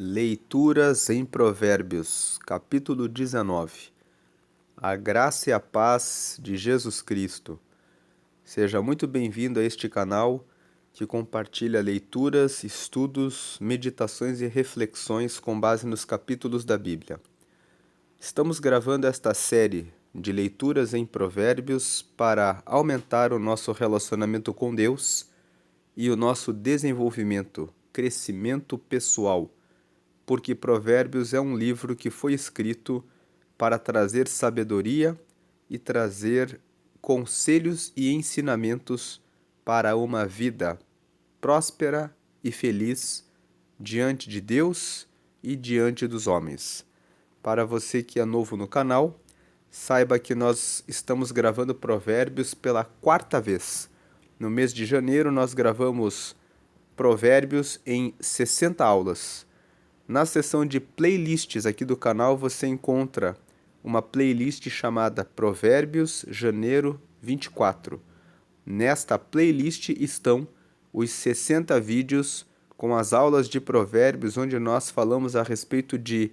Leituras em Provérbios, capítulo 19. A graça e a paz de Jesus Cristo. Seja muito bem-vindo a este canal que compartilha leituras, estudos, meditações e reflexões com base nos capítulos da Bíblia. Estamos gravando esta série de leituras em Provérbios para aumentar o nosso relacionamento com Deus e o nosso desenvolvimento, crescimento pessoal, porque Provérbios é um livro que foi escrito para trazer sabedoria e trazer conselhos e ensinamentos para uma vida próspera e feliz diante de Deus e diante dos homens. Para você que é novo no canal, saiba que nós estamos gravando Provérbios pela quarta vez. No mês de janeiro nós gravamos Provérbios em 60 aulas. Na seção de playlists aqui do canal você encontra uma playlist chamada Provérbios Janeiro 24. Nesta playlist estão os 60 vídeos com as aulas de Provérbios, onde nós falamos a respeito de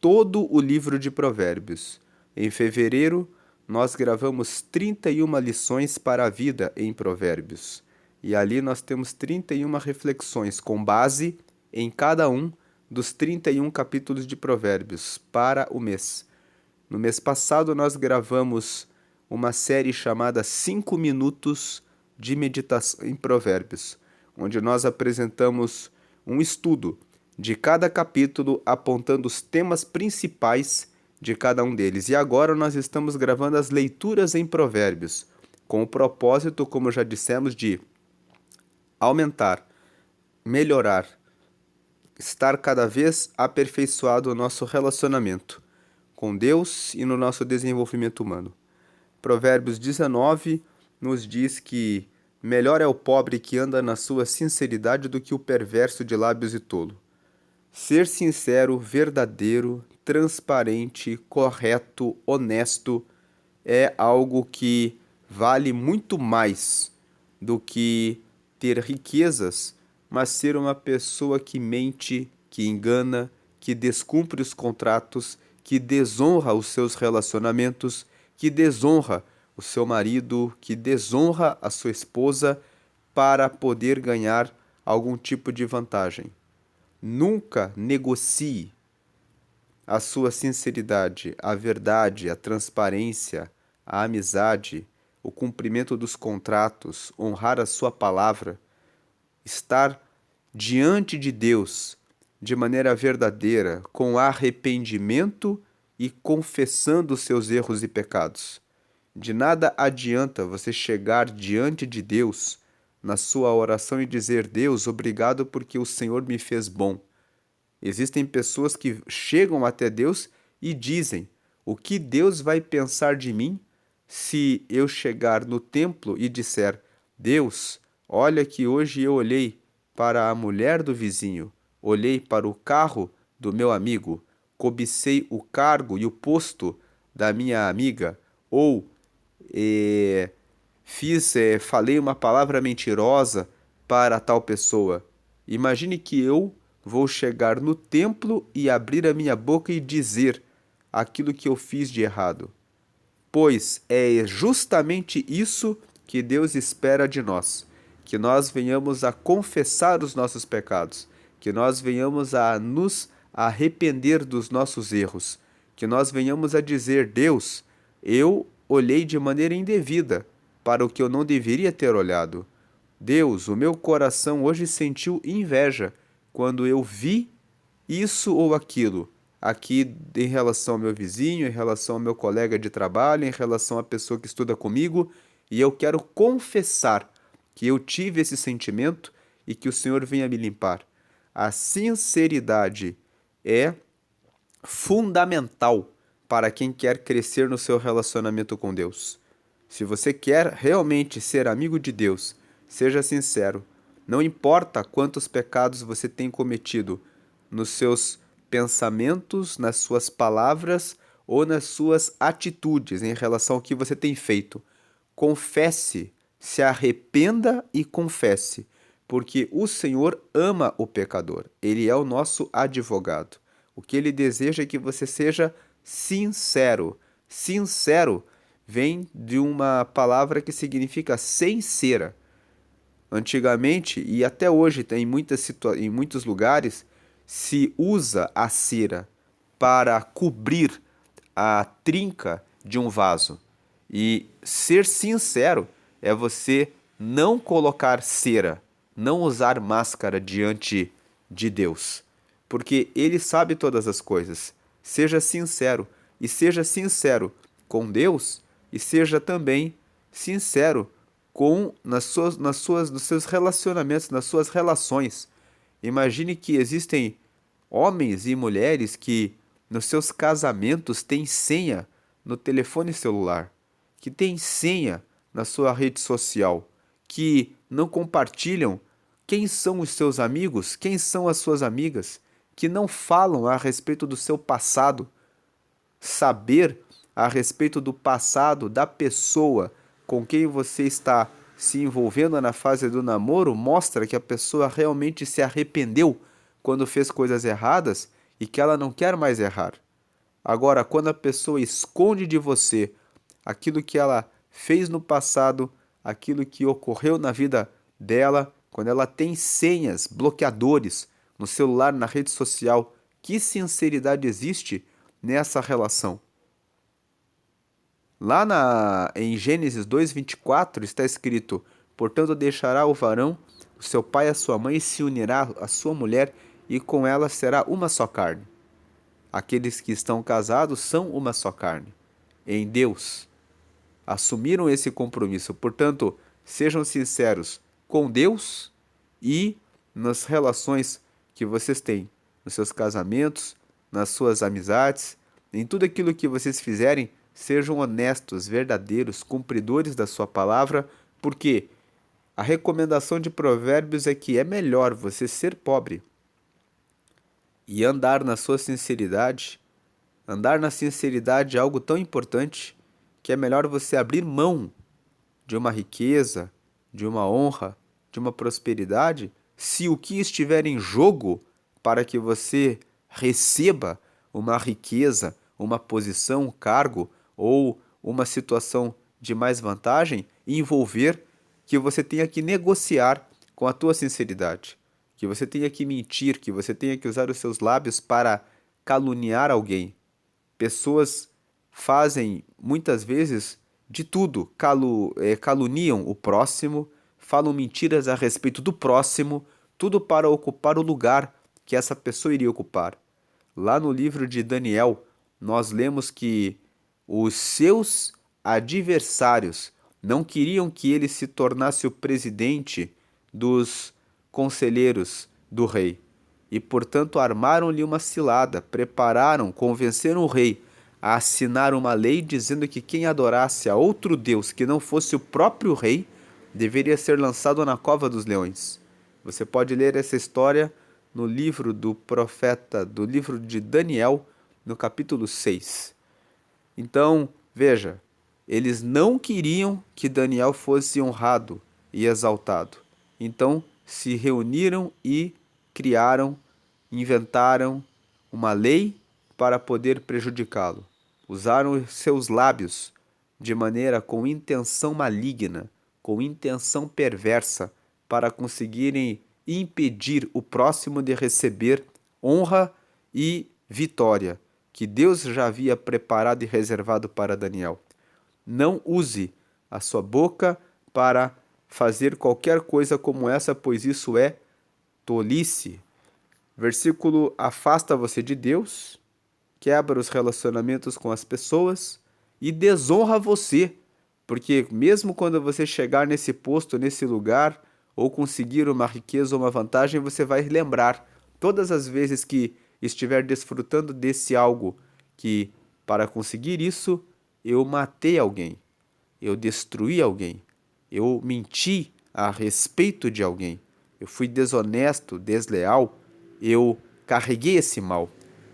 todo o livro de Provérbios. Em fevereiro, nós gravamos 31 lições para a vida em Provérbios. E ali nós temos 31 reflexões com base em cada um dos 31 capítulos de Provérbios para o mês. No mês passado, nós gravamos uma série chamada 5 minutos de meditação em Provérbios, onde nós apresentamos um estudo de cada capítulo, apontando os temas principais de cada um deles. E agora nós estamos gravando as leituras em Provérbios, com o propósito, como já dissemos, de aumentar, melhorar, estar cada vez aperfeiçoado o nosso relacionamento com Deus e no nosso desenvolvimento humano. Provérbios 19 nos diz que melhor é o pobre que anda na sua sinceridade do que o perverso de lábios e tolo. Ser sincero, verdadeiro, transparente, correto, honesto é algo que vale muito mais do que ter riquezas, mas ser uma pessoa que mente, que engana, que descumpre os contratos, que desonra os seus relacionamentos, que desonra o seu marido, que desonra a sua esposa para poder ganhar algum tipo de vantagem. Nunca negocie a sua sinceridade, a verdade, a transparência, a amizade, o cumprimento dos contratos, honrar a sua palavra, estar diante de Deus de maneira verdadeira, com arrependimento e confessando os seus erros e pecados. De nada adianta você chegar diante de Deus na sua oração e dizer: Deus, obrigado porque o Senhor me fez bom. Existem pessoas que chegam até Deus e dizem: o que Deus vai pensar de mim se eu chegar no templo e disser: Deus, olha que hoje eu olhei para a mulher do vizinho, olhei para o carro do meu amigo, cobicei o cargo e o posto da minha amiga, ou falei uma palavra mentirosa para tal pessoa. Imagine que eu vou chegar no templo e abrir a minha boca e dizer aquilo que eu fiz de errado. Pois é justamente isso que Deus espera de nós, que nós venhamos a confessar os nossos pecados, que nós venhamos a nos arrepender dos nossos erros, que nós venhamos a dizer: Deus, eu olhei de maneira indevida para o que eu não deveria ter olhado. Deus, o meu coração hoje sentiu inveja quando eu vi isso ou aquilo, aqui em relação ao meu vizinho, em relação ao meu colega de trabalho, em relação à pessoa que estuda comigo, e eu quero confessar que eu tive esse sentimento e que o Senhor venha me limpar. A sinceridade é fundamental para quem quer crescer no seu relacionamento com Deus. Se você quer realmente ser amigo de Deus, seja sincero. Não importa quantos pecados você tem cometido nos seus pensamentos, nas suas palavras ou nas suas atitudes em relação ao que você tem feito. Confesse, se arrependa e confesse, porque o Senhor ama o pecador. Ele é o nosso advogado. O que ele deseja é que você seja sincero. Sincero vem de uma palavra que significa sem cera. Antigamente, e até hoje tem em muitos lugares, se usa a cera para cobrir a trinca de um vaso. E ser sincero é você não colocar cera, não usar máscara diante de Deus, porque Ele sabe todas as coisas. Seja sincero, e seja sincero com Deus, e seja também sincero com nos seus relacionamentos, nas suas relações. Imagine que existem homens e mulheres que nos seus casamentos têm senha no telefone celular, que têm senha na sua rede social, que não compartilham quem são os seus amigos, quem são as suas amigas, que não falam a respeito do seu passado. Saber a respeito do passado da pessoa com quem você está se envolvendo na fase do namoro mostra que a pessoa realmente se arrependeu quando fez coisas erradas e que ela não quer mais errar. Agora, quando a pessoa esconde de você aquilo que ela fez no passado, aquilo que ocorreu na vida dela, quando ela tem senhas, bloqueadores no celular, na rede social, que sinceridade existe nessa relação? Em Gênesis 2:24 está escrito: portanto, deixará o varão, o seu pai e a sua mãe, e se unirá à sua mulher, e com ela será uma só carne. Aqueles que estão casados são uma só carne. Em Deus, assumiram esse compromisso. Portanto, sejam sinceros com Deus e nas relações que vocês têm, nos seus casamentos, nas suas amizades, em tudo aquilo que vocês fizerem, sejam honestos, verdadeiros, cumpridores da sua palavra, porque a recomendação de Provérbios é que é melhor você ser pobre e andar na sua sinceridade. Andar na sinceridade é algo tão importante que é melhor você abrir mão de uma riqueza, de uma honra, de uma prosperidade, se o que estiver em jogo para que você receba uma riqueza, uma posição, um cargo ou uma situação de mais vantagem envolver que você tenha que negociar com a tua sinceridade, que você tenha que mentir, que você tenha que usar os seus lábios para caluniar alguém. Pessoas fazem muitas vezes de tudo, caluniam o próximo, falam mentiras a respeito do próximo, tudo para ocupar o lugar que essa pessoa iria ocupar. Lá no livro de Daniel, nós lemos que os seus adversários não queriam que ele se tornasse o presidente dos conselheiros do rei. E, portanto, armaram-lhe uma cilada, convenceram o rei a assinar uma lei dizendo que quem adorasse a outro Deus que não fosse o próprio rei deveria ser lançado na cova dos leões. Você pode ler essa história no livro do livro de Daniel, no capítulo 6. Então, veja, eles não queriam que Daniel fosse honrado e exaltado. Então, se reuniram e inventaram uma lei para poder prejudicá-lo. Usaram seus lábios de maneira com intenção maligna, com intenção perversa, para conseguirem impedir o próximo de receber honra e vitória que Deus já havia preparado e reservado para Daniel. Não use a sua boca para fazer qualquer coisa como essa, pois isso é tolice. Versículo: afasta você de Deus, quebra os relacionamentos com as pessoas e desonra você, porque mesmo quando você chegar nesse posto, nesse lugar, ou conseguir uma riqueza ou uma vantagem, você vai lembrar todas as vezes que estiver desfrutando desse algo que, para conseguir isso, eu matei alguém, eu destruí alguém, eu menti a respeito de alguém, eu fui desonesto, desleal, eu carreguei esse mal.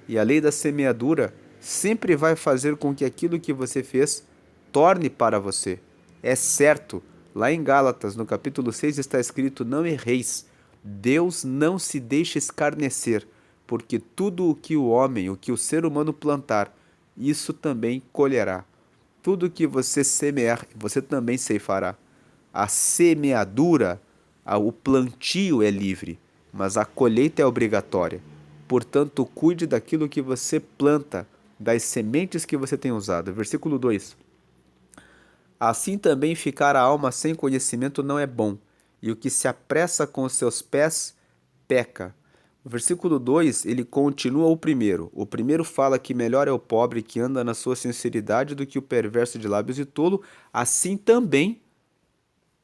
E a lei da semeadura sempre vai fazer com que aquilo que você fez torne para você. É certo, Lá em Gálatas, no capítulo 6, está escrito: não erreis, Deus não se deixa escarnecer, porque tudo o que o homem, o que o ser humano plantar, isso também colherá. Tudo o que você semear, você também ceifará. A semeadura, o plantio é livre, mas a colheita é obrigatória. Portanto, cuide daquilo que você planta, das sementes que você tem usado. Versículo 2. Assim também ficar a alma sem conhecimento não é bom, e o que se apressa com os seus pés peca. O versículo 2, ele continua o primeiro. O primeiro fala que melhor é o pobre que anda na sua sinceridade do que o perverso de lábios e tolo. Assim também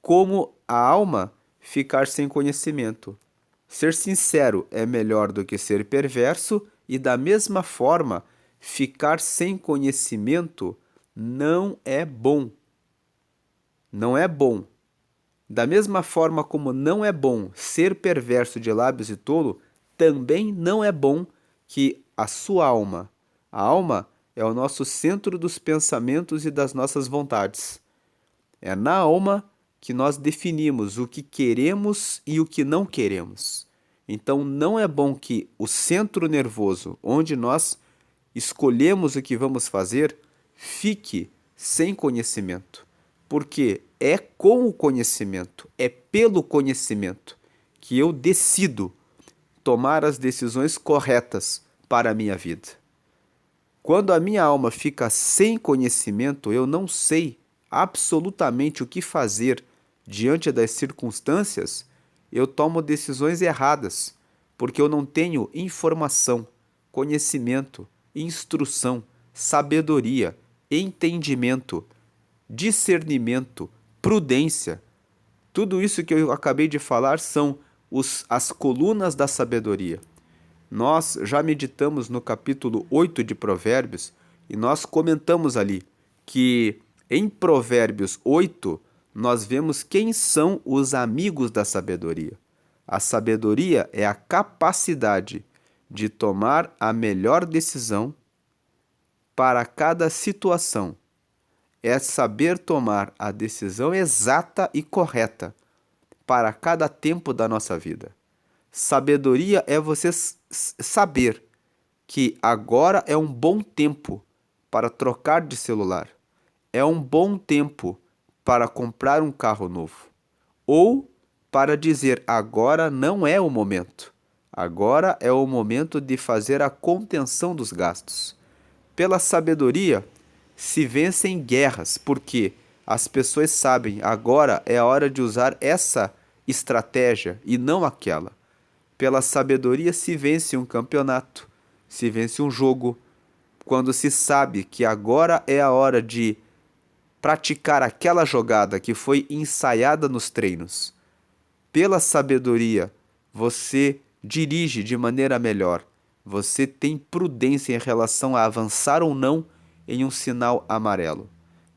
como a alma ficar sem conhecimento. Ser sincero é melhor do que ser perverso, e da mesma forma, ficar sem conhecimento não é bom. Não é bom. Da mesma forma como não é bom ser perverso de lábios e tolo, também não é bom que a sua alma. A alma é o nosso centro dos pensamentos e das nossas vontades. É na alma que nós definimos o que queremos e o que não queremos. Então, não é bom que o centro nervoso, onde nós escolhemos o que vamos fazer, fique sem conhecimento. Porque é com o conhecimento, é pelo conhecimento que eu decido tomar as decisões corretas para a minha vida. Quando a minha alma fica sem conhecimento, eu não sei absolutamente o que fazer diante das circunstâncias, eu tomo decisões erradas, porque eu não tenho informação, conhecimento, instrução, sabedoria, entendimento, discernimento, prudência. Tudo isso que eu acabei de falar são as colunas da sabedoria. Nós já meditamos no capítulo 8 de Provérbios e nós comentamos ali que em Provérbios 8 nós vemos quem são os amigos da sabedoria. A sabedoria é a capacidade de tomar a melhor decisão para cada situação. É saber tomar a decisão exata e correta para cada tempo da nossa vida. Sabedoria é você saber que agora é um bom tempo para trocar de celular. É um bom tempo para comprar um carro novo. Ou para dizer agora não é o momento. Agora é o momento de fazer a contenção dos gastos. Pela sabedoria se vencem guerras, porque as pessoas sabem agora é a hora de usar essa estratégia e não aquela. Pela sabedoria se vence um campeonato, se vence um jogo, quando se sabe que agora é a hora de praticar aquela jogada que foi ensaiada nos treinos. Pela sabedoria, você dirige de maneira melhor. Você tem prudência em relação a avançar ou não em um sinal amarelo.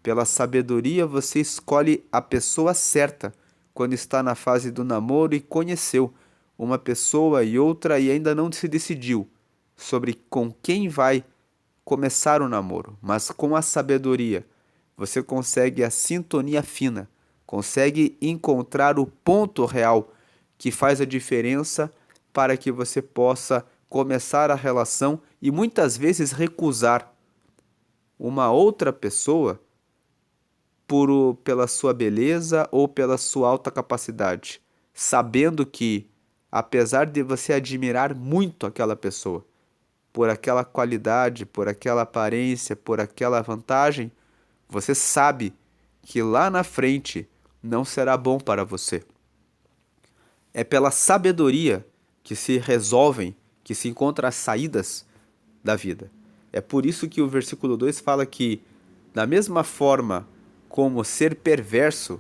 Pela sabedoria, você escolhe a pessoa certa quando está na fase do namoro e conheceu uma pessoa e outra e ainda não se decidiu sobre com quem vai começar o namoro. Mas com a sabedoria, você consegue a sintonia fina, consegue encontrar o ponto real que faz a diferença para que você possa começar a relação e muitas vezes recusar uma outra pessoa pela sua beleza ou pela sua alta capacidade, sabendo que, apesar de você admirar muito aquela pessoa, por aquela qualidade, por aquela aparência, por aquela vantagem, você sabe que lá na frente não será bom para você. É pela sabedoria que se resolvem, que se encontram as saídas da vida. É por isso que o versículo 2 fala que, da mesma forma como ser perverso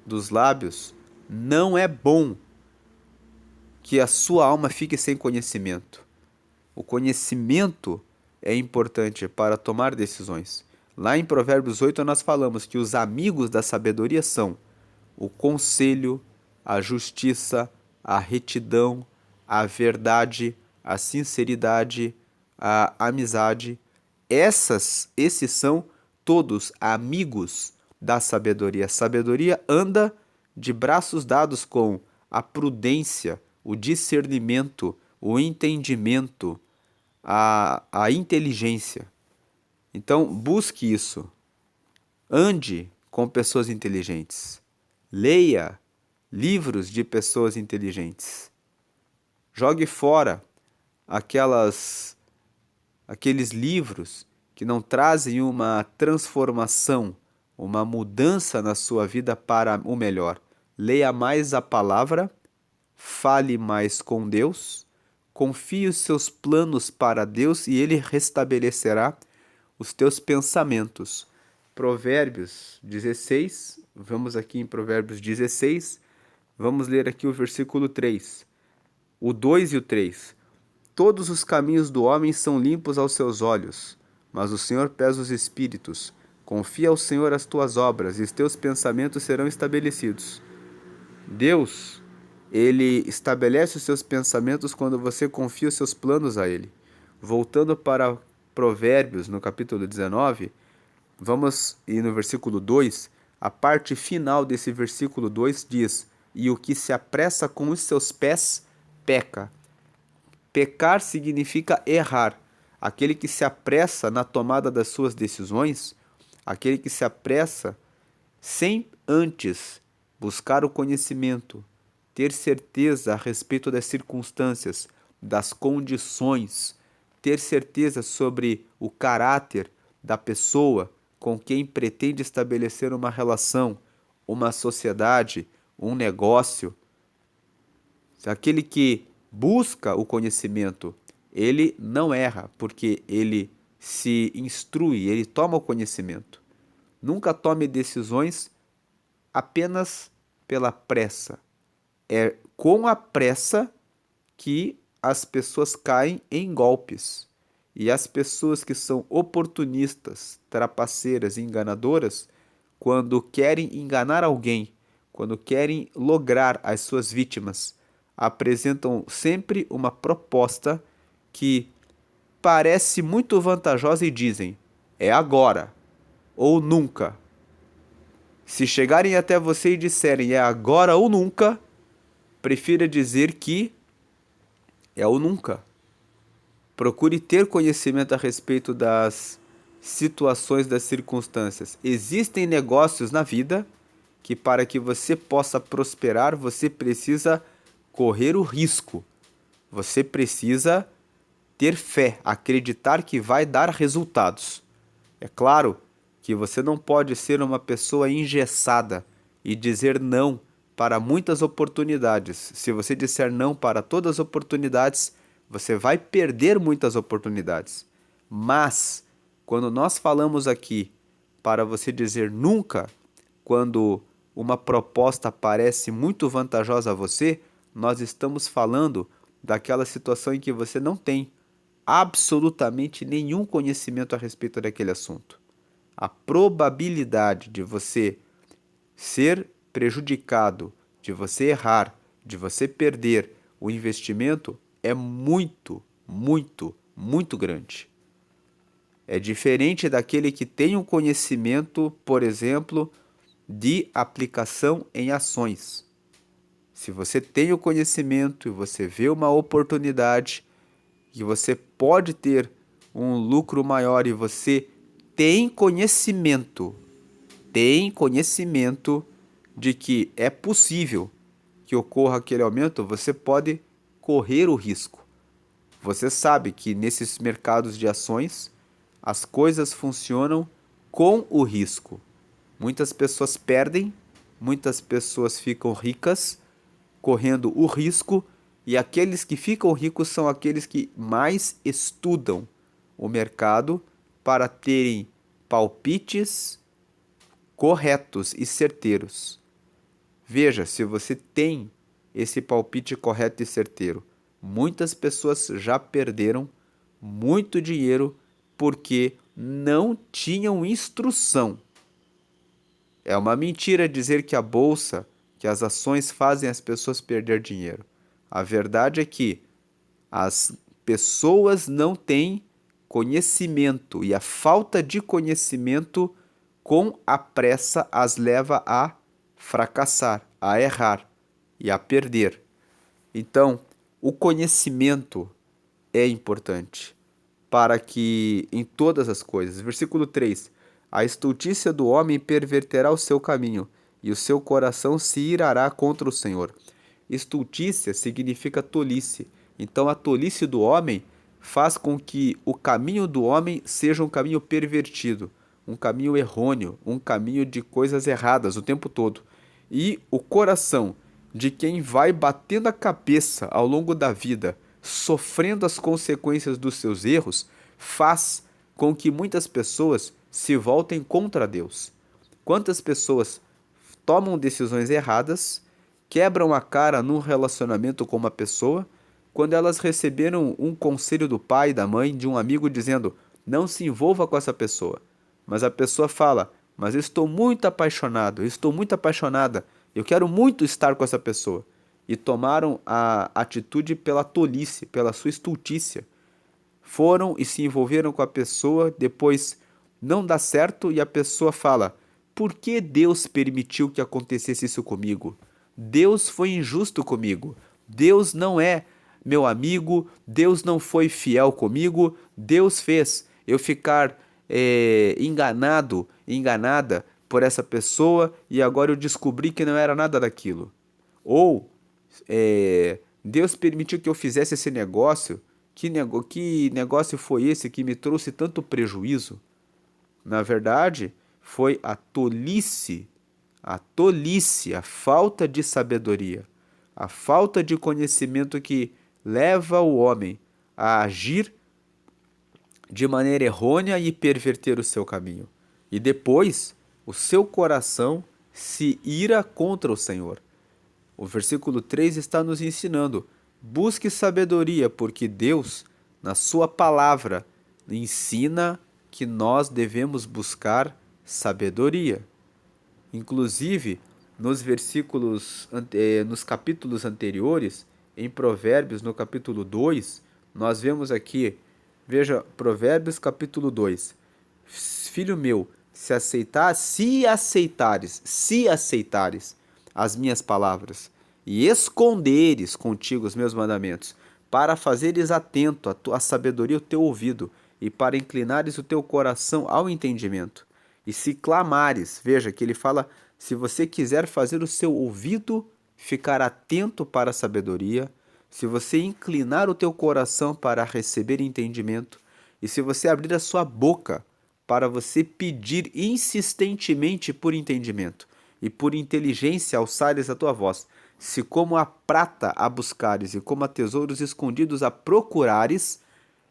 dos lábios, não é bom que a sua alma fique sem conhecimento. O conhecimento é importante para tomar decisões. Lá em Provérbios 8 nós falamos que os amigos da sabedoria são o conselho, a justiça, a retidão, a verdade, a sinceridade, a amizade. Esses são todos amigos da sabedoria. A sabedoria anda de braços dados com a prudência, o discernimento, o entendimento, a inteligência. Então, busque isso. Ande com pessoas inteligentes. Leia livros de pessoas inteligentes. Jogue fora aqueles livros que não trazem uma transformação, uma mudança na sua vida para o melhor. Leia mais a palavra, fale mais com Deus, confie os seus planos para Deus e Ele restabelecerá os teus pensamentos. Provérbios 16, vamos aqui em Provérbios 16, vamos ler aqui o versículo 3, o 2 e o 3. Todos os caminhos do homem são limpos aos seus olhos, mas o Senhor pesa os espíritos. Confia ao Senhor as tuas obras, e os teus pensamentos serão estabelecidos. Deus, Ele estabelece os seus pensamentos quando você confia os seus planos a Ele. Voltando para Provérbios, no capítulo 19, vamos ir no versículo 2, a parte final desse versículo 2 diz: E o que se apressa com os seus pés, peca. Pecar significa errar. Aquele que se apressa na tomada das suas decisões, aquele que se apressa sem antes buscar o conhecimento, ter certeza a respeito das circunstâncias, das condições, ter certeza sobre o caráter da pessoa com quem pretende estabelecer uma relação, uma sociedade, um negócio. Aquele que busca o conhecimento, ele não erra, porque ele se instrui, ele toma o conhecimento. Nunca tome decisões apenas pela pressa. É com a pressa que as pessoas caem em golpes. E as pessoas que são oportunistas, trapaceiras e enganadoras, quando querem enganar alguém, quando querem lograr as suas vítimas, apresentam sempre uma proposta que parece muito vantajosa e dizem: é agora ou nunca. Se chegarem até você e disserem é agora ou nunca, prefira dizer que é o nunca. Procure ter conhecimento a respeito das situações, das circunstâncias. Existem negócios na vida que, para que você possa prosperar, você precisa correr o risco. Você precisa ter fé, acreditar que vai dar resultados. É claro que você não pode ser uma pessoa engessada e dizer não para muitas oportunidades. Se você disser não para todas as oportunidades, você vai perder muitas oportunidades. Mas, quando nós falamos aqui para você dizer nunca, quando uma proposta parece muito vantajosa a você, nós estamos falando daquela situação em que você não tem absolutamente nenhum conhecimento a respeito daquele assunto. A probabilidade de você ser prejudicado, de você errar, de você perder o investimento é muito, muito, muito grande. É diferente daquele que tem um conhecimento, por exemplo, de aplicação em ações. Se você tem o conhecimento e você vê uma oportunidade que você pode ter um lucro maior e você tem conhecimento de que é possível que ocorra aquele aumento, você pode correr o risco. Você sabe que nesses mercados de ações as coisas funcionam com o risco. Muitas pessoas perdem, muitas pessoas ficam ricas correndo o risco, e aqueles que ficam ricos são aqueles que mais estudam o mercado para terem palpites corretos e certeiros. Veja, se você tem esse palpite correto e certeiro, muitas pessoas já perderam muito dinheiro porque não tinham instrução. É uma mentira dizer que a bolsa, que as ações fazem as pessoas perder dinheiro. A verdade é que as pessoas não têm conhecimento e a falta de conhecimento com a pressa as leva a fracassar, a errar e a perder. Então, o conhecimento é importante para que em todas as coisas. Versículo 3: a estultícia do homem perverterá o seu caminho, e o seu coração se irará contra o Senhor. Estultícia significa tolice. Então, a tolice do homem faz com que o caminho do homem seja um caminho pervertido, um caminho errôneo, um caminho de coisas erradas o tempo todo. E o coração de quem vai batendo a cabeça ao longo da vida, sofrendo as consequências dos seus erros, faz com que muitas pessoas se voltem contra Deus. Quantas pessoas tomam decisões erradas, quebram a cara num relacionamento com uma pessoa, quando elas receberam um conselho do pai, da mãe, de um amigo dizendo: não se envolva com essa pessoa. Mas a pessoa fala: mas eu estou muito apaixonado, eu estou muito apaixonada, eu quero muito estar com essa pessoa. E tomaram a atitude pela tolice, pela sua estultícia. Foram e se envolveram com a pessoa, depois não dá certo e a pessoa fala: por que Deus permitiu que acontecesse isso comigo? Deus foi injusto comigo. Deus não é meu amigo, Deus não foi fiel comigo, Deus fez eu ficar enganado, enganada por essa pessoa e agora eu descobri que não era nada daquilo. Ou Deus permitiu que eu fizesse esse negócio. Que negócio foi esse que me trouxe tanto prejuízo? Na verdade, foi a tolice, a falta de sabedoria, a falta de conhecimento que leva o homem a agir de maneira errônea e perverter o seu caminho. E depois, o seu coração se ira contra o Senhor. O versículo 3 está nos ensinando: busque sabedoria, porque Deus, na sua palavra, ensina que nós devemos buscar sabedoria. Inclusive, nos capítulos anteriores, em Provérbios, no capítulo 2, nós vemos aqui, veja, Provérbios capítulo 2: filho meu, se aceitares as minhas palavras e esconderes contigo os meus mandamentos, para fazeres atento a tua sabedoria o teu ouvido e para inclinares o teu coração ao entendimento. E se clamares, veja que ele fala, se você quiser fazer o seu ouvido ficar atento para a sabedoria, se você inclinar o teu coração para receber entendimento, e se você abrir a sua boca para você pedir insistentemente por entendimento, e por inteligência alçares a tua voz, se como a prata a buscares e como a tesouros escondidos a procurares,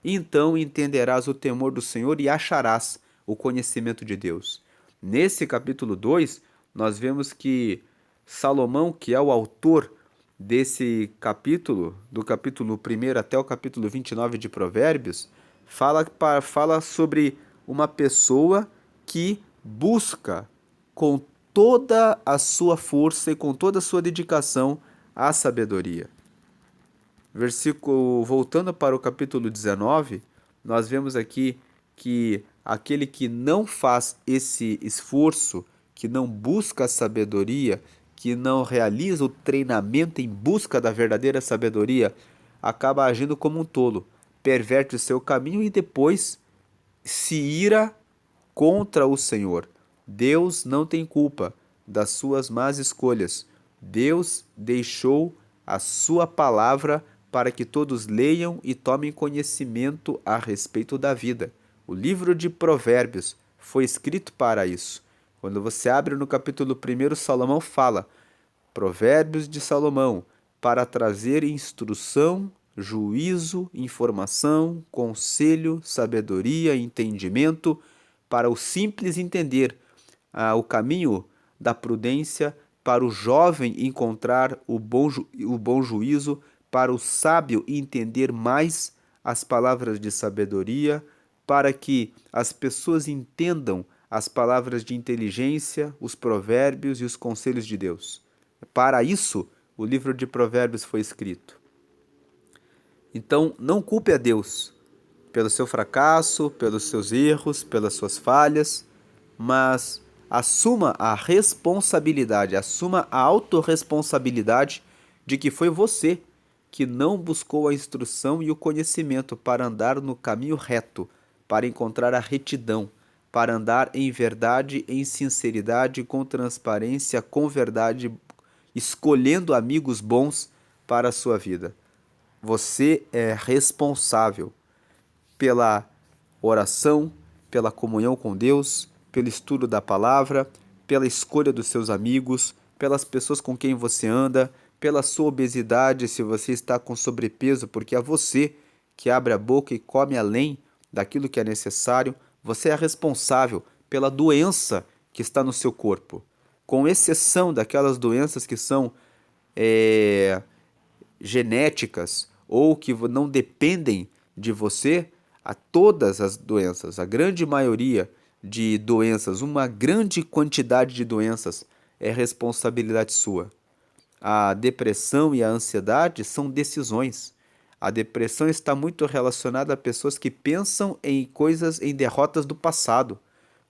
então entenderás o temor do Senhor e acharás o conhecimento de Deus. Nesse capítulo 2, nós vemos que Salomão, que é o autor desse capítulo, do capítulo 1 até o capítulo 29 de Provérbios, fala sobre uma pessoa que busca com toda a sua força e com toda a sua dedicação à sabedoria. Voltando para o capítulo 19, nós vemos aqui que aquele que não faz esse esforço, que não busca a sabedoria, que não realiza o treinamento em busca da verdadeira sabedoria, acaba agindo como um tolo, perverte o seu caminho e depois se ira contra o Senhor. Deus não tem culpa das suas más escolhas. Deus deixou a sua palavra para que todos leiam e tomem conhecimento a respeito da vida. O livro de Provérbios foi escrito para isso. Quando você abre no capítulo 1, Salomão fala: Provérbios de Salomão, para trazer instrução, juízo, informação, conselho, sabedoria, entendimento, para o simples entender o caminho da prudência, para o jovem encontrar o bom juízo, para o sábio entender mais as palavras de sabedoria, para que as pessoas entendam as palavras de inteligência, os provérbios e os conselhos de Deus. Para isso, o livro de Provérbios foi escrito. Então, não culpe a Deus pelo seu fracasso, pelos seus erros, pelas suas falhas, mas assuma a responsabilidade, assuma a autorresponsabilidade de que foi você que não buscou a instrução e o conhecimento para andar no caminho reto, para encontrar a retidão, para andar em verdade, em sinceridade, com transparência, com verdade, escolhendo amigos bons para a sua vida. Você é responsável pela oração, pela comunhão com Deus, pelo estudo da palavra, pela escolha dos seus amigos, pelas pessoas com quem você anda, pela sua obesidade, se você está com sobrepeso, porque é você que abre a boca e come além daquilo que é necessário. Você é responsável pela doença que está no seu corpo, com exceção daquelas doenças que são é, genéticas ou que não dependem de você. A todas as doenças, a grande maioria de doenças, uma grande quantidade de doenças é responsabilidade sua. A depressão e a ansiedade são decisões. A depressão está muito relacionada a pessoas que pensam em coisas, em derrotas do passado.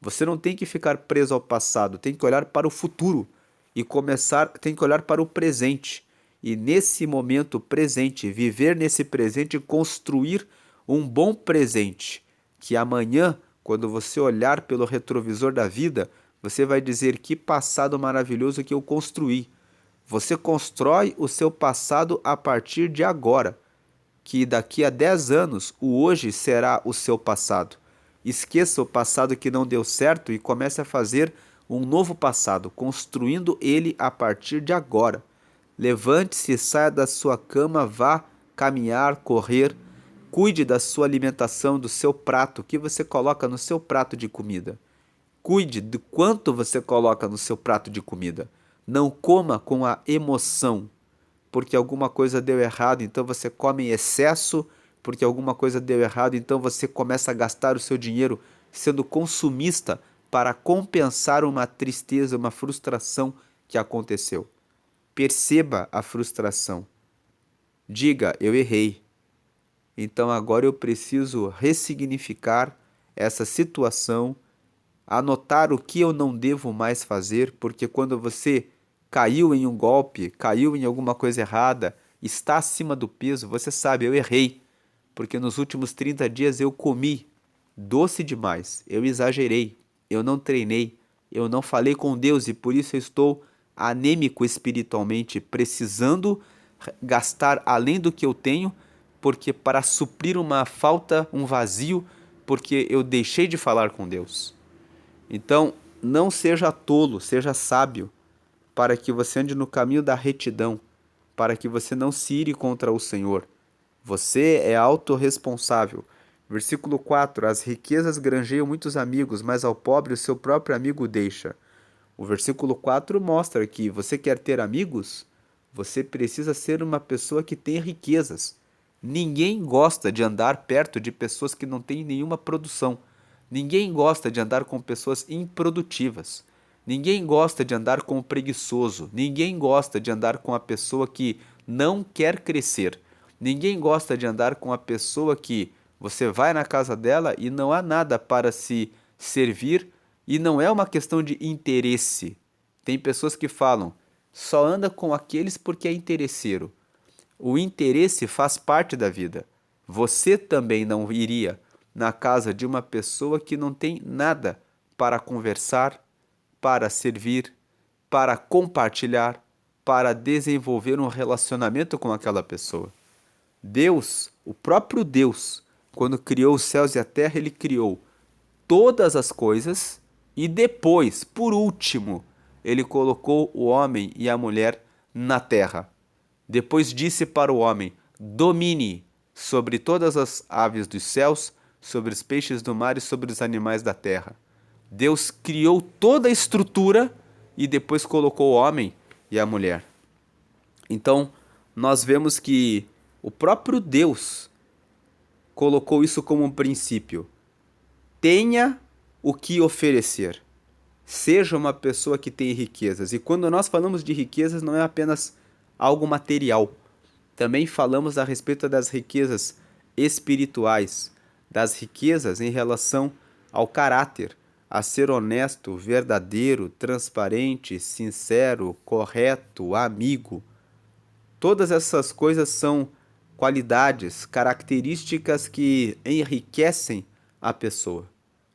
Você não tem que ficar preso ao passado, tem que olhar para o futuro e tem que olhar para o presente. E nesse momento presente, viver nesse presente e construir um bom presente, que amanhã, quando você olhar pelo retrovisor da vida, você vai dizer: que passado maravilhoso que eu construí. Você constrói o seu passado a partir de agora, que daqui a 10 anos o hoje será o seu passado. Esqueça o passado que não deu certo e comece a fazer um novo passado, construindo ele a partir de agora. Levante-se, saia da sua cama, vá caminhar, correr, cuide da sua alimentação, do seu prato, o que você coloca no seu prato de comida. Cuide do quanto você coloca no seu prato de comida. Não coma com a emoção, porque alguma coisa deu errado, então você come em excesso, porque alguma coisa deu errado, então você começa a gastar o seu dinheiro sendo consumista para compensar uma tristeza, uma frustração que aconteceu. Perceba a frustração. Diga: eu errei. Então agora eu preciso ressignificar essa situação, anotar o que eu não devo mais fazer, porque quando você caiu em um golpe, caiu em alguma coisa errada, está acima do peso, você sabe: eu errei, porque nos últimos 30 dias eu comi doce demais, eu exagerei, eu não treinei, eu não falei com Deus e por isso eu estou anêmico espiritualmente, precisando gastar além do que eu tenho, porque para suprir uma falta, um vazio, porque eu deixei de falar com Deus. Então, não seja tolo, seja sábio, para que você ande no caminho da retidão, para que você não se ire contra o Senhor. Você é autorresponsável. Versículo 4: as riquezas granjeiam muitos amigos, mas ao pobre o seu próprio amigo deixa. O versículo 4 mostra que você quer ter amigos, você precisa ser uma pessoa que tem riquezas. Ninguém gosta de andar perto de pessoas que não têm nenhuma produção. Ninguém gosta de andar com pessoas improdutivas. Ninguém gosta de andar com o preguiçoso. Ninguém gosta de andar com a pessoa que não quer crescer. Ninguém gosta de andar com a pessoa que você vai na casa dela e não há nada para se servir, e não é uma questão de interesse. Tem pessoas que falam: só anda com aqueles porque é interesseiro. O interesse faz parte da vida. Você também não iria na casa de uma pessoa que não tem nada para conversar, para servir, para compartilhar, para desenvolver um relacionamento com aquela pessoa. Deus, o próprio Deus, quando criou os céus e a terra, ele criou todas as coisas e depois, por último, ele colocou o homem e a mulher na terra. Depois disse para o homem: domine sobre todas as aves dos céus, sobre os peixes do mar e sobre os animais da terra. Deus criou toda a estrutura e depois colocou o homem e a mulher. Então, nós vemos que o próprio Deus colocou isso como um princípio. Tenha o que oferecer. Seja uma pessoa que tem riquezas. E quando nós falamos de riquezas, não é apenas algo material. Também falamos a respeito das riquezas espirituais, das riquezas em relação ao caráter, a ser honesto, verdadeiro, transparente, sincero, correto, amigo. Todas essas coisas são qualidades, características que enriquecem a pessoa.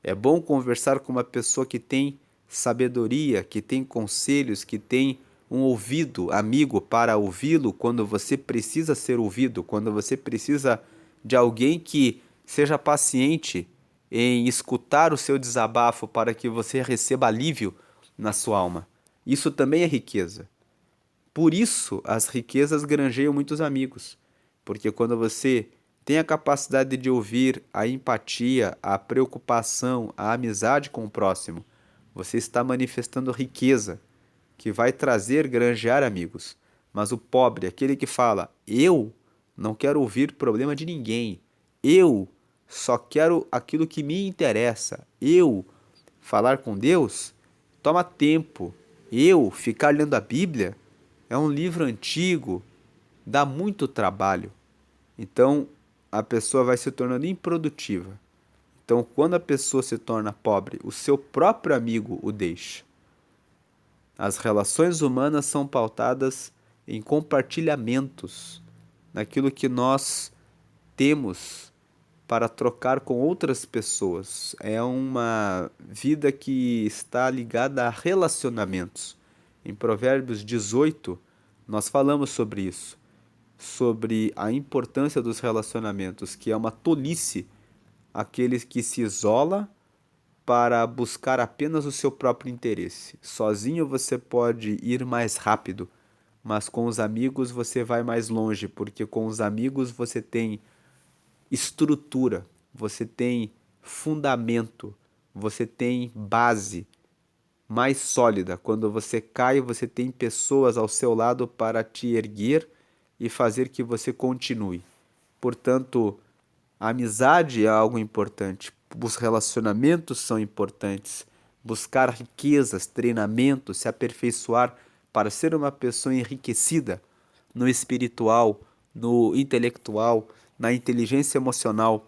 É bom conversar com uma pessoa que tem sabedoria, que tem conselhos, que tem um ouvido amigo para ouvi-lo quando você precisa ser ouvido, quando você precisa de alguém que seja paciente em escutar o seu desabafo para que você receba alívio na sua alma. Isso também é riqueza. Por isso, as riquezas granjeiam muitos amigos, porque quando você tem a capacidade de ouvir a empatia, a preocupação, a amizade com o próximo, você está manifestando riqueza, que vai trazer, granjear amigos. Mas o pobre, aquele que fala, eu não quero ouvir problema de ninguém, eu só quero aquilo que me interessa, eu falar com Deus, toma tempo, eu ficar lendo a Bíblia, é um livro antigo, dá muito trabalho. Então a pessoa vai se tornando improdutiva. Então, quando a pessoa se torna pobre, o seu próprio amigo o deixa. As relações humanas são pautadas em compartilhamentos, naquilo que nós temos para trocar com outras pessoas. É uma vida que está ligada a relacionamentos. Em Provérbios 18, nós falamos sobre isso, sobre a importância dos relacionamentos, que é uma tolice aquele que se isola para buscar apenas o seu próprio interesse. Sozinho você pode ir mais rápido, mas com os amigos você vai mais longe, porque com os amigos você tem estrutura, você tem fundamento, você tem base mais sólida. Quando você cai, você tem pessoas ao seu lado para te erguer e fazer que você continue. Portanto, a amizade é algo importante, os relacionamentos são importantes, buscar riquezas, treinamento, se aperfeiçoar para ser uma pessoa enriquecida no espiritual, no intelectual, na inteligência emocional,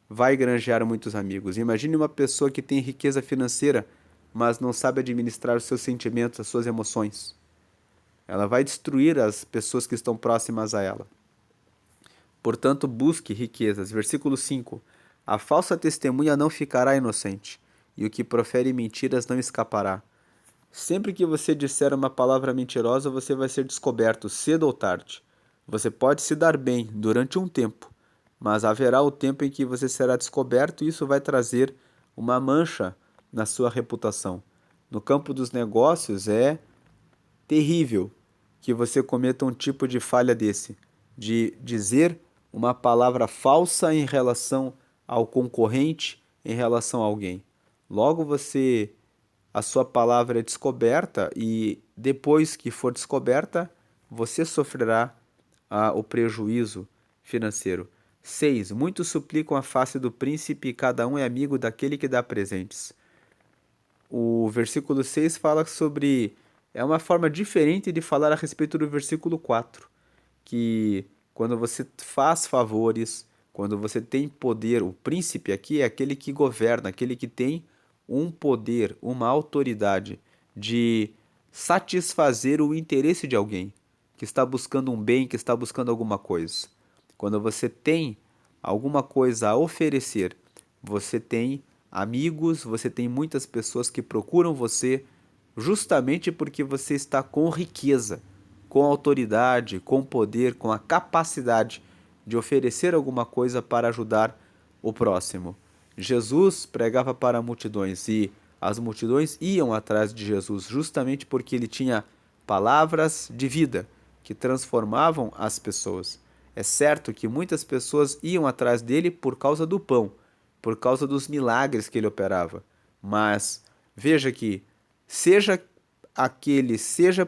vai granjear muitos amigos. Imagine uma pessoa que tem riqueza financeira, mas não sabe administrar os seus sentimentos, as suas emoções. Ela vai destruir as pessoas que estão próximas a ela. Portanto, busque riquezas. Versículo 5. A falsa testemunha não ficará inocente, e o que profere mentiras não escapará. Sempre que você disser uma palavra mentirosa, você vai ser descoberto, cedo ou tarde. Você pode se dar bem durante um tempo, mas haverá o tempo em que você será descoberto e isso vai trazer uma mancha na sua reputação. No campo dos negócios é terrível que você cometa um tipo de falha desse, de dizer uma palavra falsa em relação ao concorrente, em relação a alguém. Logo a sua palavra é descoberta e depois que for descoberta, você sofrerá o prejuízo financeiro. 6. Muitos suplicam a face do príncipe e cada um é amigo daquele que dá presentes. O versículo 6 fala sobre. É uma forma diferente de falar a respeito do versículo 4, que quando você faz favores, quando você tem poder, o príncipe aqui é aquele que governa, aquele que tem um poder, uma autoridade de satisfazer o interesse de alguém que está buscando um bem, que está buscando alguma coisa. Quando você tem alguma coisa a oferecer, você tem amigos, você tem muitas pessoas que procuram você justamente porque você está com riqueza, com autoridade, com poder, com a capacidade de oferecer alguma coisa para ajudar o próximo. Jesus pregava para multidões e as multidões iam atrás de Jesus justamente porque ele tinha palavras de vida que transformavam as pessoas. É certo que muitas pessoas iam atrás dele por causa do pão, por causa dos milagres que ele operava. Mas veja que, seja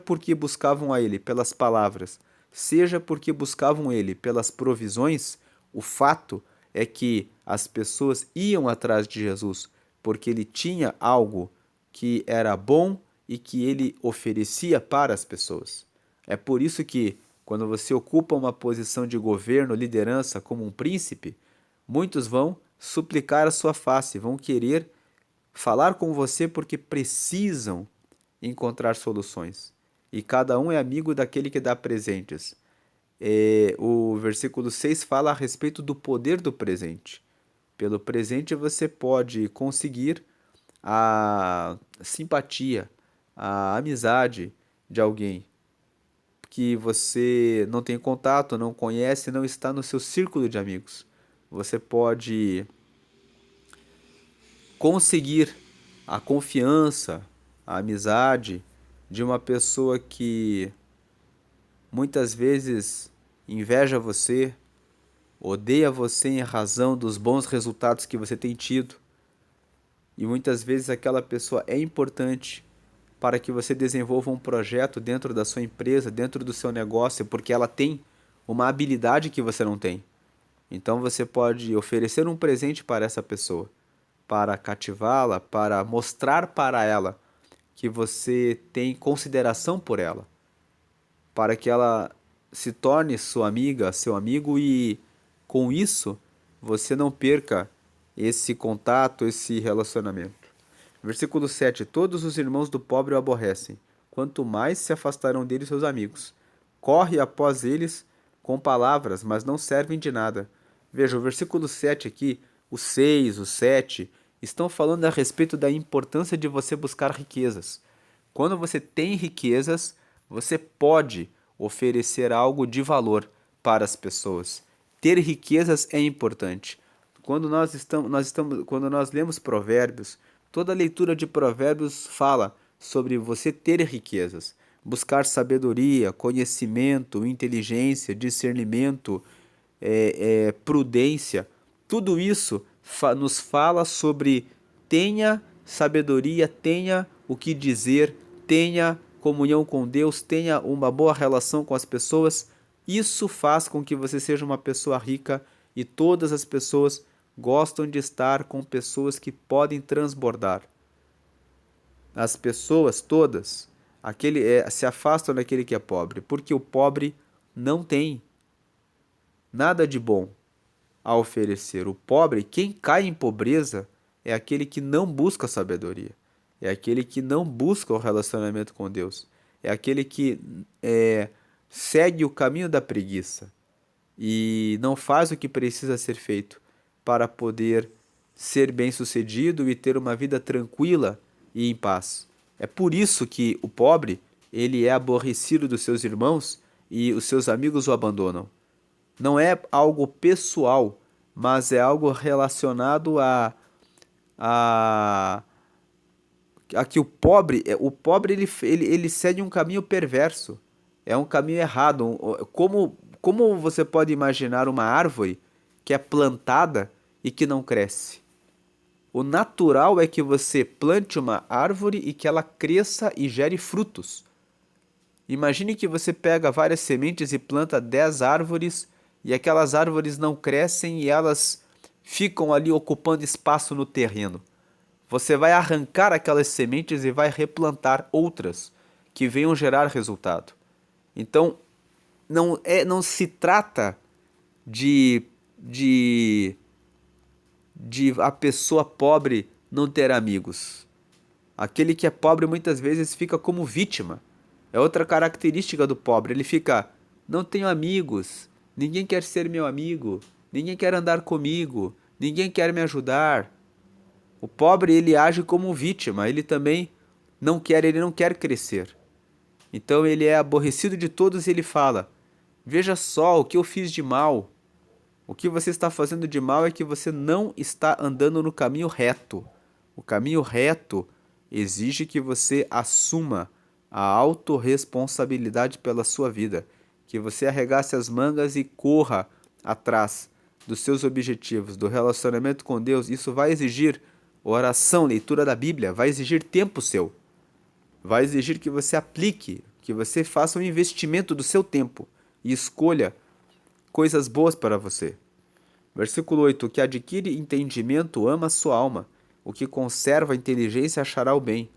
porque buscavam a ele pelas palavras, seja porque buscavam ele pelas provisões, o fato é que as pessoas iam atrás de Jesus porque ele tinha algo que era bom e que ele oferecia para as pessoas. É por isso que, quando você ocupa uma posição de governo, liderança como um príncipe, muitos vão suplicar a sua face, vão querer falar com você porque precisam encontrar soluções. E cada um é amigo daquele que dá presentes. O versículo 6 fala a respeito do poder do presente. Pelo presente você pode conseguir a simpatia, a amizade de alguém que você não tem contato, não conhece, não está no seu círculo de amigos. Você pode conseguir a confiança, a amizade de uma pessoa que muitas vezes inveja você, odeia você em razão dos bons resultados que você tem tido. E muitas vezes aquela pessoa é importante para que você desenvolva um projeto dentro da sua empresa, dentro do seu negócio, porque ela tem uma habilidade que você não tem. Então você pode oferecer um presente para essa pessoa, para cativá-la, para mostrar para ela que você tem consideração por ela, para que ela se torne sua amiga, seu amigo e com isso você não perca esse contato, esse relacionamento. Versículo 7: Todos os irmãos do pobre o aborrecem, quanto mais se afastarão dele seus amigos. Corre após eles com palavras, mas não servem de nada. Veja, o versículo 7 aqui, o 6, o 7, estão falando a respeito da importância de você buscar riquezas. Quando você tem riquezas, você pode oferecer algo de valor para as pessoas. Ter riquezas é importante. Quando nós lemos Provérbios, toda leitura de Provérbios fala sobre você ter riquezas, buscar sabedoria, conhecimento, inteligência, discernimento, prudência. Tudo isso nos fala sobre tenha sabedoria, tenha o que dizer, tenha comunhão com Deus, tenha uma boa relação com as pessoas. Isso faz com que você seja uma pessoa rica e todas as pessoas gostam de estar com pessoas que podem transbordar. As pessoas todas se afastam daquele que é pobre, porque o pobre não tem nada de bom a oferecer. O pobre, quem cai em pobreza, é aquele que não busca sabedoria, é aquele que não busca o relacionamento com Deus, é aquele que segue o caminho da preguiça e não faz o que precisa ser feito para poder ser bem-sucedido e ter uma vida tranquila e em paz. É por isso que o pobre, ele é aborrecido dos seus irmãos e os seus amigos o abandonam. Não é algo pessoal, mas é algo relacionado a, a que o pobre ele segue um caminho perverso, é um caminho errado. Como você pode imaginar uma árvore que é plantada e que não cresce? O natural é que você plante uma árvore e que ela cresça e gere frutos. Imagine que você pega várias sementes e planta 10 árvores e aquelas árvores não crescem e elas ficam ali ocupando espaço no terreno. Você vai arrancar aquelas sementes e vai replantar outras que venham gerar resultado. Então, não se trata de, de, de a pessoa pobre não ter amigos. Aquele que é pobre muitas vezes fica como vítima. É outra característica do pobre. Ele fica, não tenho amigos, ninguém quer ser meu amigo, ninguém quer andar comigo, ninguém quer me ajudar. O pobre ele age como vítima, ele não quer crescer. Então ele é aborrecido de todos e ele fala: Veja só o que eu fiz de mal. O que você está fazendo de mal é que você não está andando no caminho reto. O caminho reto exige que você assuma a autorresponsabilidade pela sua vida, que você arregace as mangas e corra atrás dos seus objetivos, do relacionamento com Deus. Isso vai exigir oração, leitura da Bíblia, vai exigir tempo seu, vai exigir que você aplique, que você faça um investimento do seu tempo e escolha coisas boas para você. Versículo 8: O que adquire entendimento ama a sua alma, o que conserva a inteligência achará o bem.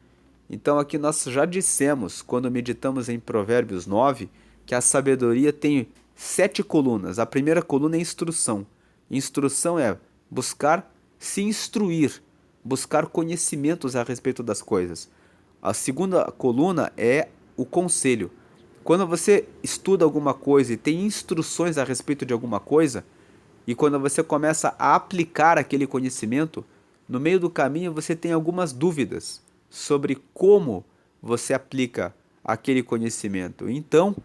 Então aqui nós já dissemos, quando meditamos em Provérbios 9, que a sabedoria tem 7 colunas. A primeira coluna é instrução. Instrução é buscar se instruir, buscar conhecimentos a respeito das coisas. A segunda coluna é o conselho. Quando você estuda alguma coisa e tem instruções a respeito de alguma coisa, e quando você começa a aplicar aquele conhecimento, no meio do caminho você tem algumas dúvidas sobre como você aplica aquele conhecimento. Então,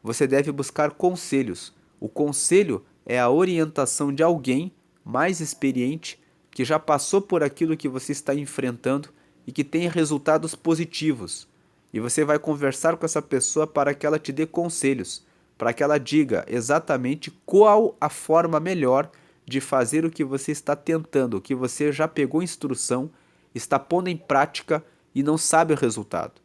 você deve buscar conselhos. O conselho é a orientação de alguém mais experiente que já passou por aquilo que você está enfrentando e que tem resultados positivos. E você vai conversar com essa pessoa para que ela te dê conselhos, para que ela diga exatamente qual a forma melhor de fazer o que você está tentando, o que você já pegou instrução, está pondo em prática e não sabe o resultado.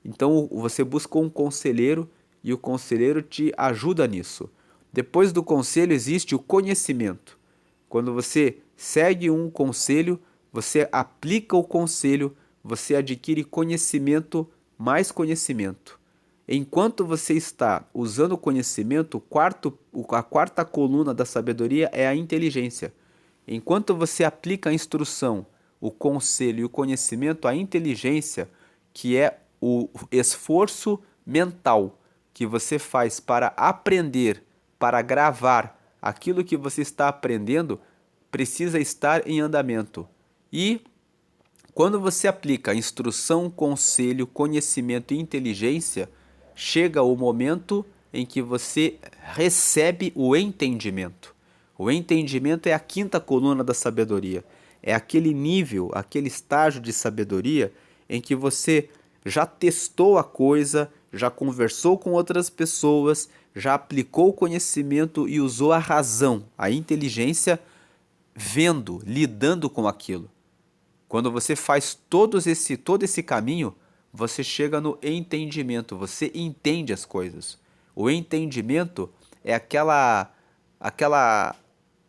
Então você busca um conselheiro e o conselheiro te ajuda nisso. Depois do conselho existe o conhecimento. Quando você segue um conselho, você aplica o conselho, você adquire conhecimento, mais conhecimento. Enquanto você está usando o conhecimento, a quarta coluna da sabedoria é a inteligência. Enquanto você aplica a instrução, o conselho e o conhecimento, a inteligência, que é o esforço mental que você faz para aprender, para gravar aquilo que você está aprendendo, precisa estar em andamento. E quando você aplica instrução, conselho, conhecimento e inteligência, chega o momento em que você recebe o entendimento. O entendimento é a quinta coluna da sabedoria. É aquele nível, aquele estágio de sabedoria em que você já testou a coisa, já conversou com outras pessoas, já aplicou o conhecimento e usou a razão, a inteligência, vendo, lidando com aquilo. Quando você faz todo esse caminho, você chega no entendimento, você entende as coisas. O entendimento é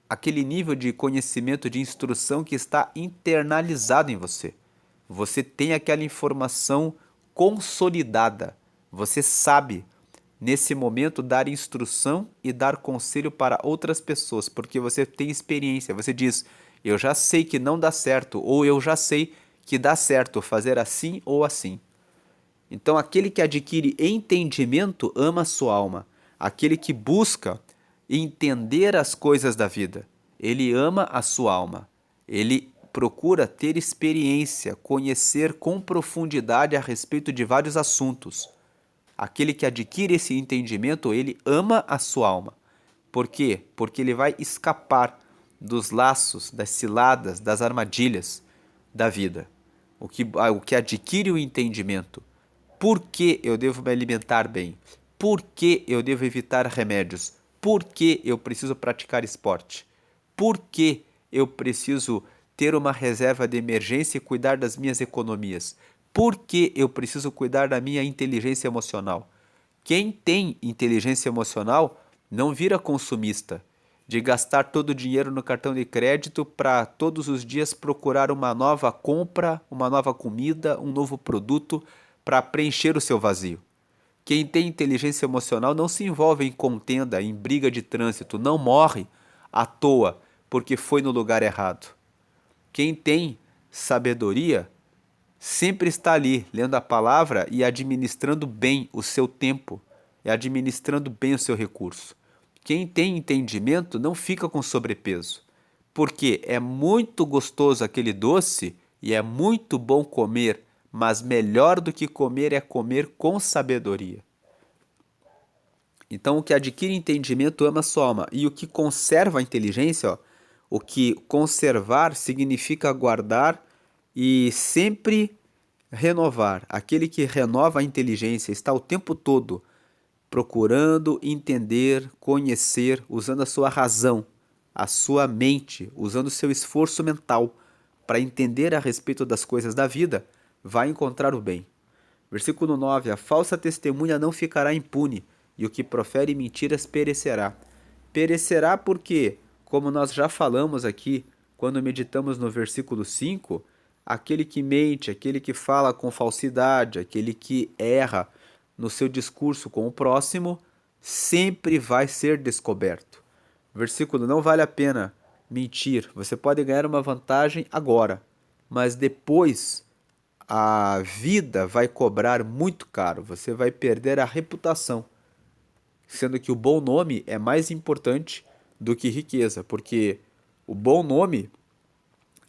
aquele nível de conhecimento, de instrução que está internalizado em você. Você tem aquela informação consolidada. Você sabe, nesse momento, dar instrução e dar conselho para outras pessoas, porque você tem experiência. Você diz, eu já sei que não dá certo, ou eu já sei que dá certo fazer assim ou assim. Então, aquele que adquire entendimento ama a sua alma. Aquele que busca entender as coisas da vida, ele ama a sua alma. Ele procura ter experiência, conhecer com profundidade a respeito de vários assuntos. Aquele que adquire esse entendimento, ele ama a sua alma. Por quê? Porque ele vai escapar dos laços, das ciladas, das armadilhas da vida. O que adquire o entendimento. Por que eu devo me alimentar bem? Por que eu devo evitar remédios? Por que eu preciso praticar esporte? Por que eu preciso ter uma reserva de emergência e cuidar das minhas economias? Por que eu preciso cuidar da minha inteligência emocional? Quem tem inteligência emocional não vira consumista, de gastar todo o dinheiro no cartão de crédito para todos os dias procurar uma nova compra, uma nova comida, um novo produto para preencher o seu vazio. Quem tem inteligência emocional não se envolve em contenda, em briga de trânsito, não morre à toa porque foi no lugar errado. Quem tem sabedoria sempre está ali, lendo a palavra e administrando bem o seu tempo, e administrando bem o seu recurso. Quem tem entendimento não fica com sobrepeso, porque é muito gostoso aquele doce e é muito bom comer, mas melhor do que comer é comer com sabedoria. Então, o que adquire entendimento ama a sua alma. E o que conserva a inteligência, ó, o que conservar significa guardar e sempre renovar. Aquele que renova a inteligência está o tempo todo procurando entender, conhecer, usando a sua razão, a sua mente, usando o seu esforço mental para entender a respeito das coisas da vida, vai encontrar o bem. Versículo 9: a falsa testemunha não ficará impune, e o que profere mentiras perecerá. Perecerá porque, como nós já falamos aqui, quando meditamos no versículo 5, aquele que mente, aquele que fala com falsidade, aquele que erra no seu discurso com o próximo, sempre vai ser descoberto. Versículo: não vale a pena mentir, você pode ganhar uma vantagem agora, mas depois a vida vai cobrar muito caro. Você vai perder a reputação, sendo que o bom nome é mais importante do que riqueza, porque o bom nome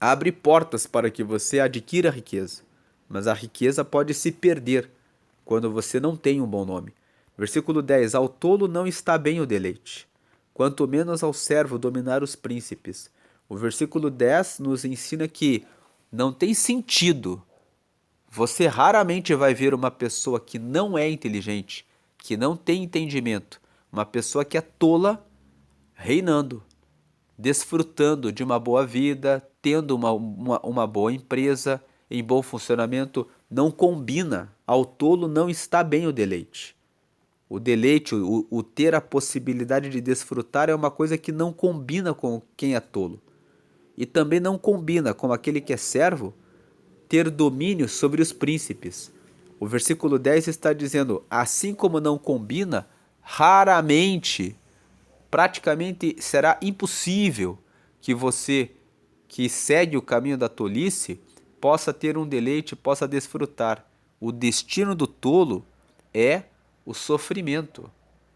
abre portas para que você adquira riqueza, mas a riqueza pode se perder quando você não tem um bom nome. Versículo 10: Ao tolo não está bem o deleite, quanto menos ao servo dominar os príncipes. O versículo 10 nos ensina que não tem sentido. Você raramente vai ver uma pessoa que não é inteligente, que não tem entendimento, uma pessoa que é tola reinando, desfrutando de uma boa vida, tendo uma boa empresa em bom funcionamento. Não combina. Ao tolo não está bem o deleite. O deleite, o ter a possibilidade de desfrutar é uma coisa que não combina com quem é tolo. E também não combina com aquele que é servo ter domínio sobre os príncipes. O versículo 10 está dizendo: assim como não combina, raramente, praticamente será impossível que você, que segue o caminho da tolice, possa ter um deleite, possa desfrutar. O destino do tolo é o sofrimento,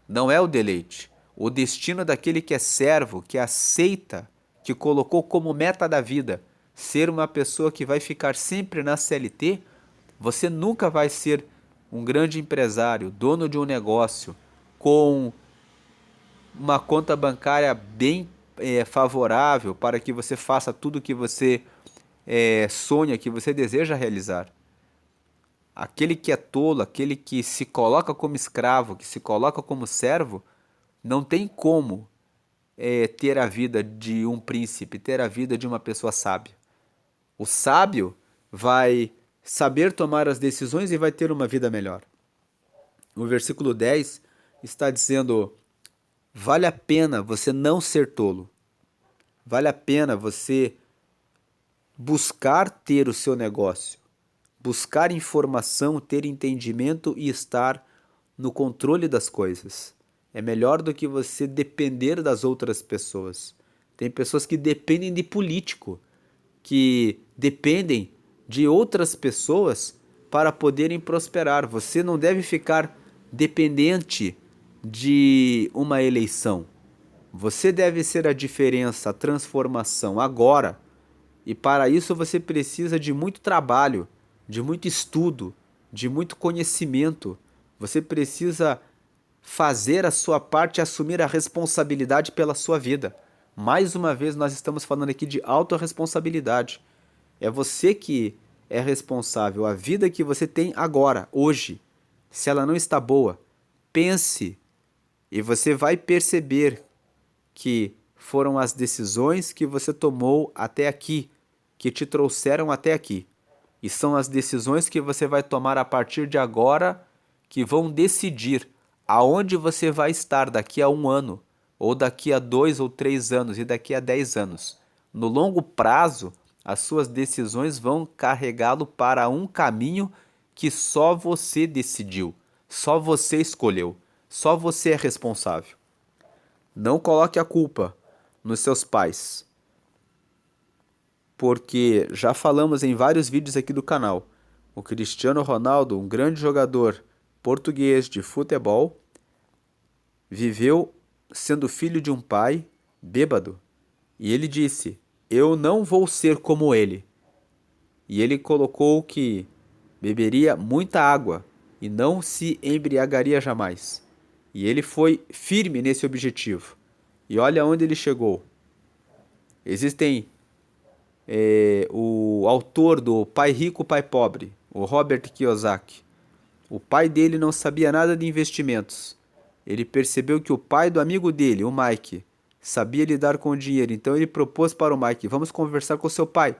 não é o deleite. O destino daquele que é servo, que aceita, que colocou como meta da vida ser uma pessoa que vai ficar sempre na CLT, você nunca vai ser um grande empresário, dono de um negócio, com uma conta bancária bem favorável para que você faça tudo o que você sonha, que você deseja realizar. Aquele que é tolo, aquele que se coloca como escravo, que se coloca como servo, não tem como ter a vida de um príncipe, ter a vida de uma pessoa sábia. O sábio vai saber tomar as decisões e vai ter uma vida melhor. O versículo 10 está dizendo: vale a pena você não ser tolo. Vale a pena você buscar ter o seu negócio, buscar informação, ter entendimento e estar no controle das coisas. É melhor do que você depender das outras pessoas. Tem pessoas que dependem de político, que dependem de outras pessoas para poderem prosperar. Você não deve ficar dependente de uma eleição. Você deve ser a diferença, a transformação agora. E para isso você precisa de muito trabalho, de muito estudo, de muito conhecimento. Você precisa fazer a sua parte e assumir a responsabilidade pela sua vida. Mais uma vez, nós estamos falando aqui de autorresponsabilidade. É você que é responsável. A vida que você tem agora, hoje, se ela não está boa, pense e você vai perceber que foram as decisões que você tomou até aqui, que te trouxeram até aqui. E são as decisões que você vai tomar a partir de agora que vão decidir aonde você vai estar daqui a 1 ano, ou daqui a 2 ou 3 anos, e daqui a 10 anos. No longo prazo, as suas decisões vão carregá-lo para um caminho que só você decidiu, só você escolheu, só você é responsável. Não coloque a culpa nos seus pais, porque já falamos em vários vídeos aqui do canal. O Cristiano Ronaldo, um grande jogador português de futebol, viveu sendo filho de um pai bêbado. E ele disse: eu não vou ser como ele. E ele colocou que beberia muita água e não se embriagaria jamais. E ele foi firme nesse objetivo. E olha onde ele chegou. Existem o autor do Pai Rico, Pai Pobre, o Robert Kiyosaki. O pai dele não sabia nada de investimentos. Ele percebeu que o pai do amigo dele, o Mike, sabia lidar com o dinheiro. Então ele propôs para o Mike: vamos conversar com seu pai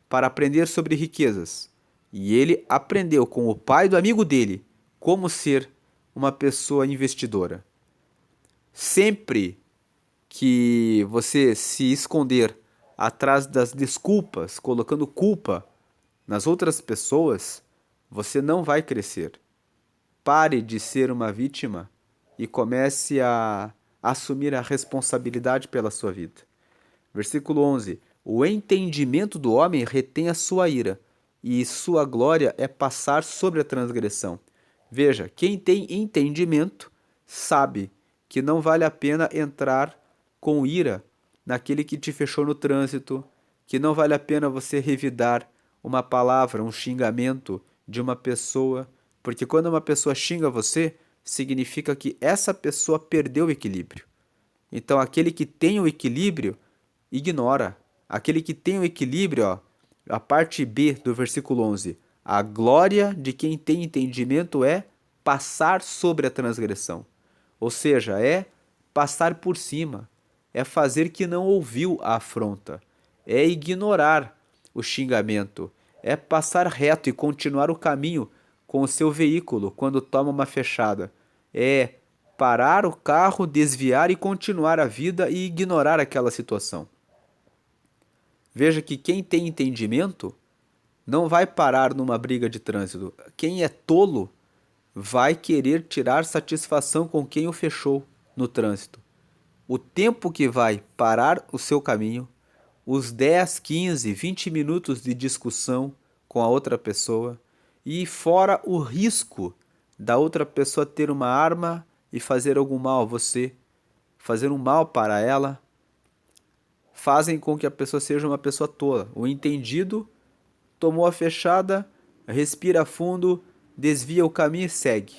para aprender sobre riquezas. E ele aprendeu com o pai do amigo dele como ser uma pessoa investidora. Sempre que você se esconder atrás das desculpas, colocando culpa nas outras pessoas, você não vai crescer. Pare de ser uma vítima e comece a assumir a responsabilidade pela sua vida. Versículo 11: O entendimento do homem retém a sua ira, e sua glória é passar sobre a transgressão. Veja, quem tem entendimento sabe que não vale a pena entrar com ira naquele que te fechou no trânsito, que não vale a pena você revidar uma palavra, um xingamento de uma pessoa, porque quando uma pessoa xinga você, significa que essa pessoa perdeu o equilíbrio. Então, aquele que tem o equilíbrio, ignora. Aquele que tem o equilíbrio, ó, a parte B do versículo 11. A glória de quem tem entendimento é passar sobre a transgressão. Ou seja, é passar por cima. É fazer que não ouviu a afronta. É ignorar o xingamento. É passar reto e continuar o caminho com o seu veículo quando toma uma fechada. É parar o carro, desviar e continuar a vida e ignorar aquela situação. Veja que quem tem entendimento não vai parar numa briga de trânsito. Quem é tolo vai querer tirar satisfação com quem o fechou no trânsito. O tempo que vai parar o seu caminho, os 10, 15, 20 minutos de discussão com a outra pessoa e fora o risco da outra pessoa ter uma arma e fazer algum mal a você, fazer um mal para ela, fazem com que a pessoa seja uma pessoa tola. O entendido tomou a fechada, respira fundo, desvia o caminho e segue.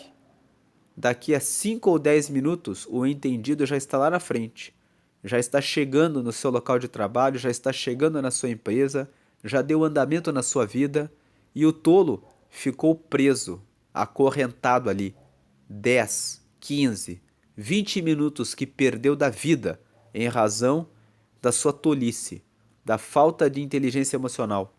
Daqui a 5 ou 10 minutos, o entendido já está lá na frente, já está chegando no seu local de trabalho, já está chegando na sua empresa, já deu andamento na sua vida e o tolo ficou preso, acorrentado ali. 10, 15, 20 minutos que perdeu da vida em razão da sua tolice, da falta de inteligência emocional.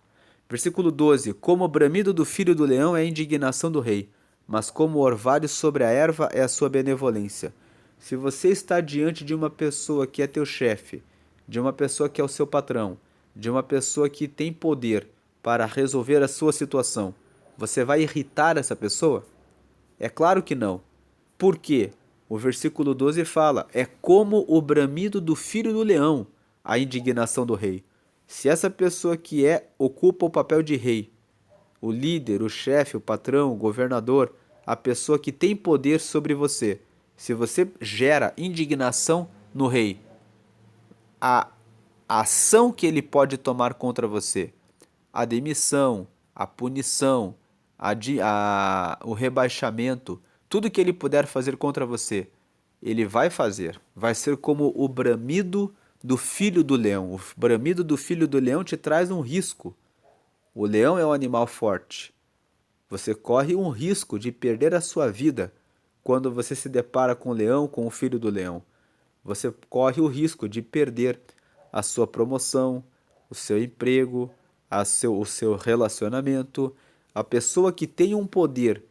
Versículo 12: Como o bramido do filho do leão é a indignação do rei, mas como o orvalho sobre a erva é a sua benevolência. Se você está diante de uma pessoa que é teu chefe, de uma pessoa que é o seu patrão, de uma pessoa que tem poder para resolver a sua situação, você vai irritar essa pessoa? É claro que não. Por quê? O versículo 12 fala: é como o bramido do filho do leão, a indignação do rei. Se essa pessoa que ocupa o papel de rei, o líder, o chefe, o patrão, o governador, a pessoa que tem poder sobre você, se você gera indignação no rei, a ação que ele pode tomar contra você, a demissão, a punição, o rebaixamento, tudo que ele puder fazer contra você, ele vai fazer. Vai ser como o bramido do filho do leão. O bramido do filho do leão te traz um risco. O leão é um animal forte. Você corre um risco de perder a sua vida quando você se depara com o leão, com o filho do leão. Você corre o risco de perder a sua promoção, o seu emprego, o seu relacionamento. A pessoa que tem um poder,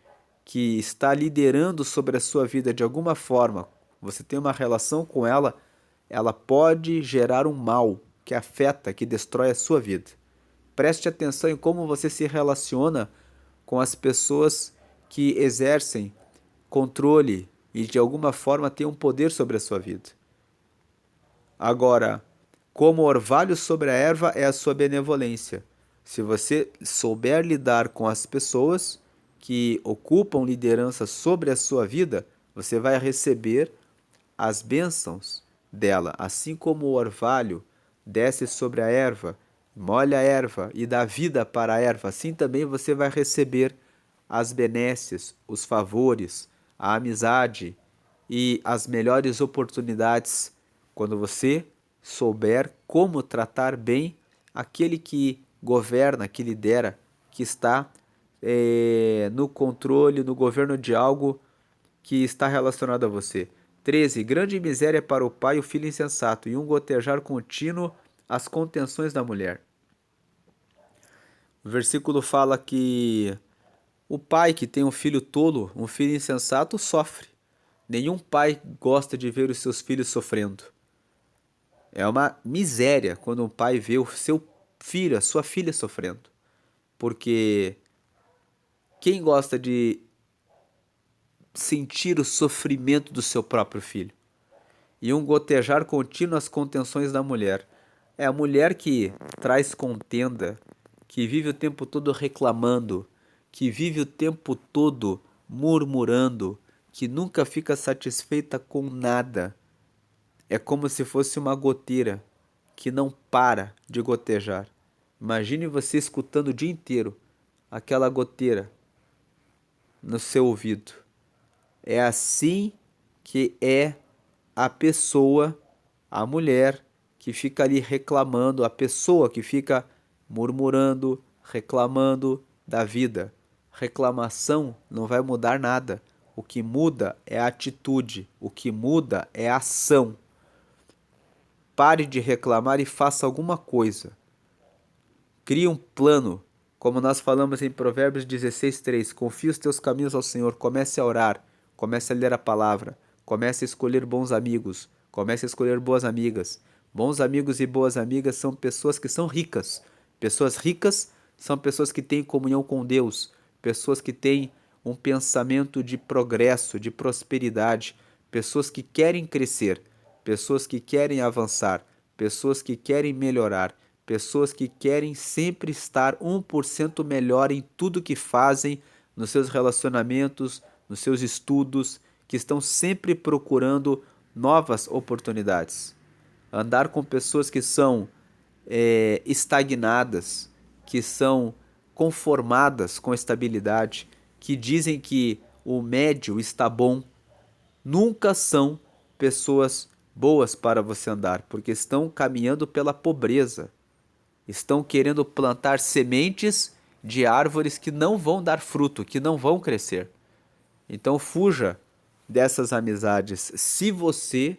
que está liderando sobre a sua vida de alguma forma, você tem uma relação com ela, ela pode gerar um mal que afeta, que destrói a sua vida. Preste atenção em como você se relaciona com as pessoas que exercem controle e de alguma forma têm um poder sobre a sua vida. Agora, como orvalho sobre a erva é a sua benevolência. Se você souber lidar com as pessoas que ocupam liderança sobre a sua vida, você vai receber as bênçãos dela, assim como o orvalho desce sobre a erva, molha a erva e dá vida para a erva, assim também você vai receber as benesses, os favores, a amizade e as melhores oportunidades quando você souber como tratar bem aquele que governa, que lidera, que está no controle, no governo de algo que está relacionado a você. 13. Grande miséria para o pai o filho insensato, e um gotejar contínuo as contenções da mulher. O versículo fala que o pai que tem um filho tolo, um filho insensato, sofre. Nenhum pai gosta de ver os seus filhos sofrendo. É uma miséria quando um pai vê o seu filho, a sua filha sofrendo. Porque quem gosta de sentir o sofrimento do seu próprio filho? E um gotejar contínuo as contenções da mulher. É a mulher que traz contenda, que vive o tempo todo reclamando, que vive o tempo todo murmurando, que nunca fica satisfeita com nada. É como se fosse uma goteira que não para de gotejar. Imagine você escutando o dia inteiro aquela goteira no seu ouvido. É assim que é a pessoa, a mulher que fica ali reclamando, a pessoa que fica murmurando, reclamando da vida. Reclamação não vai mudar nada. O que muda é a atitude, o que muda é a ação. Pare de reclamar e faça alguma coisa. Crie um plano, como nós falamos em Provérbios 16:3. Confie os teus caminhos ao Senhor, comece a orar, comece a ler a palavra, comece a escolher bons amigos, comece a escolher boas amigas. Bons amigos e boas amigas são pessoas que são ricas. Pessoas ricas são pessoas que têm comunhão com Deus, pessoas que têm um pensamento de progresso, de prosperidade, pessoas que querem crescer, pessoas que querem avançar, pessoas que querem melhorar, pessoas que querem sempre estar 1% melhor em tudo que fazem, nos seus relacionamentos, nos seus estudos, que estão sempre procurando novas oportunidades. Andar com pessoas que são estagnadas, que são conformadas com estabilidade, que dizem que o médio está bom, nunca são pessoas boas para você andar, porque estão caminhando pela pobreza. Estão querendo plantar sementes de árvores que não vão dar fruto, que não vão crescer. Então fuja dessas amizades se você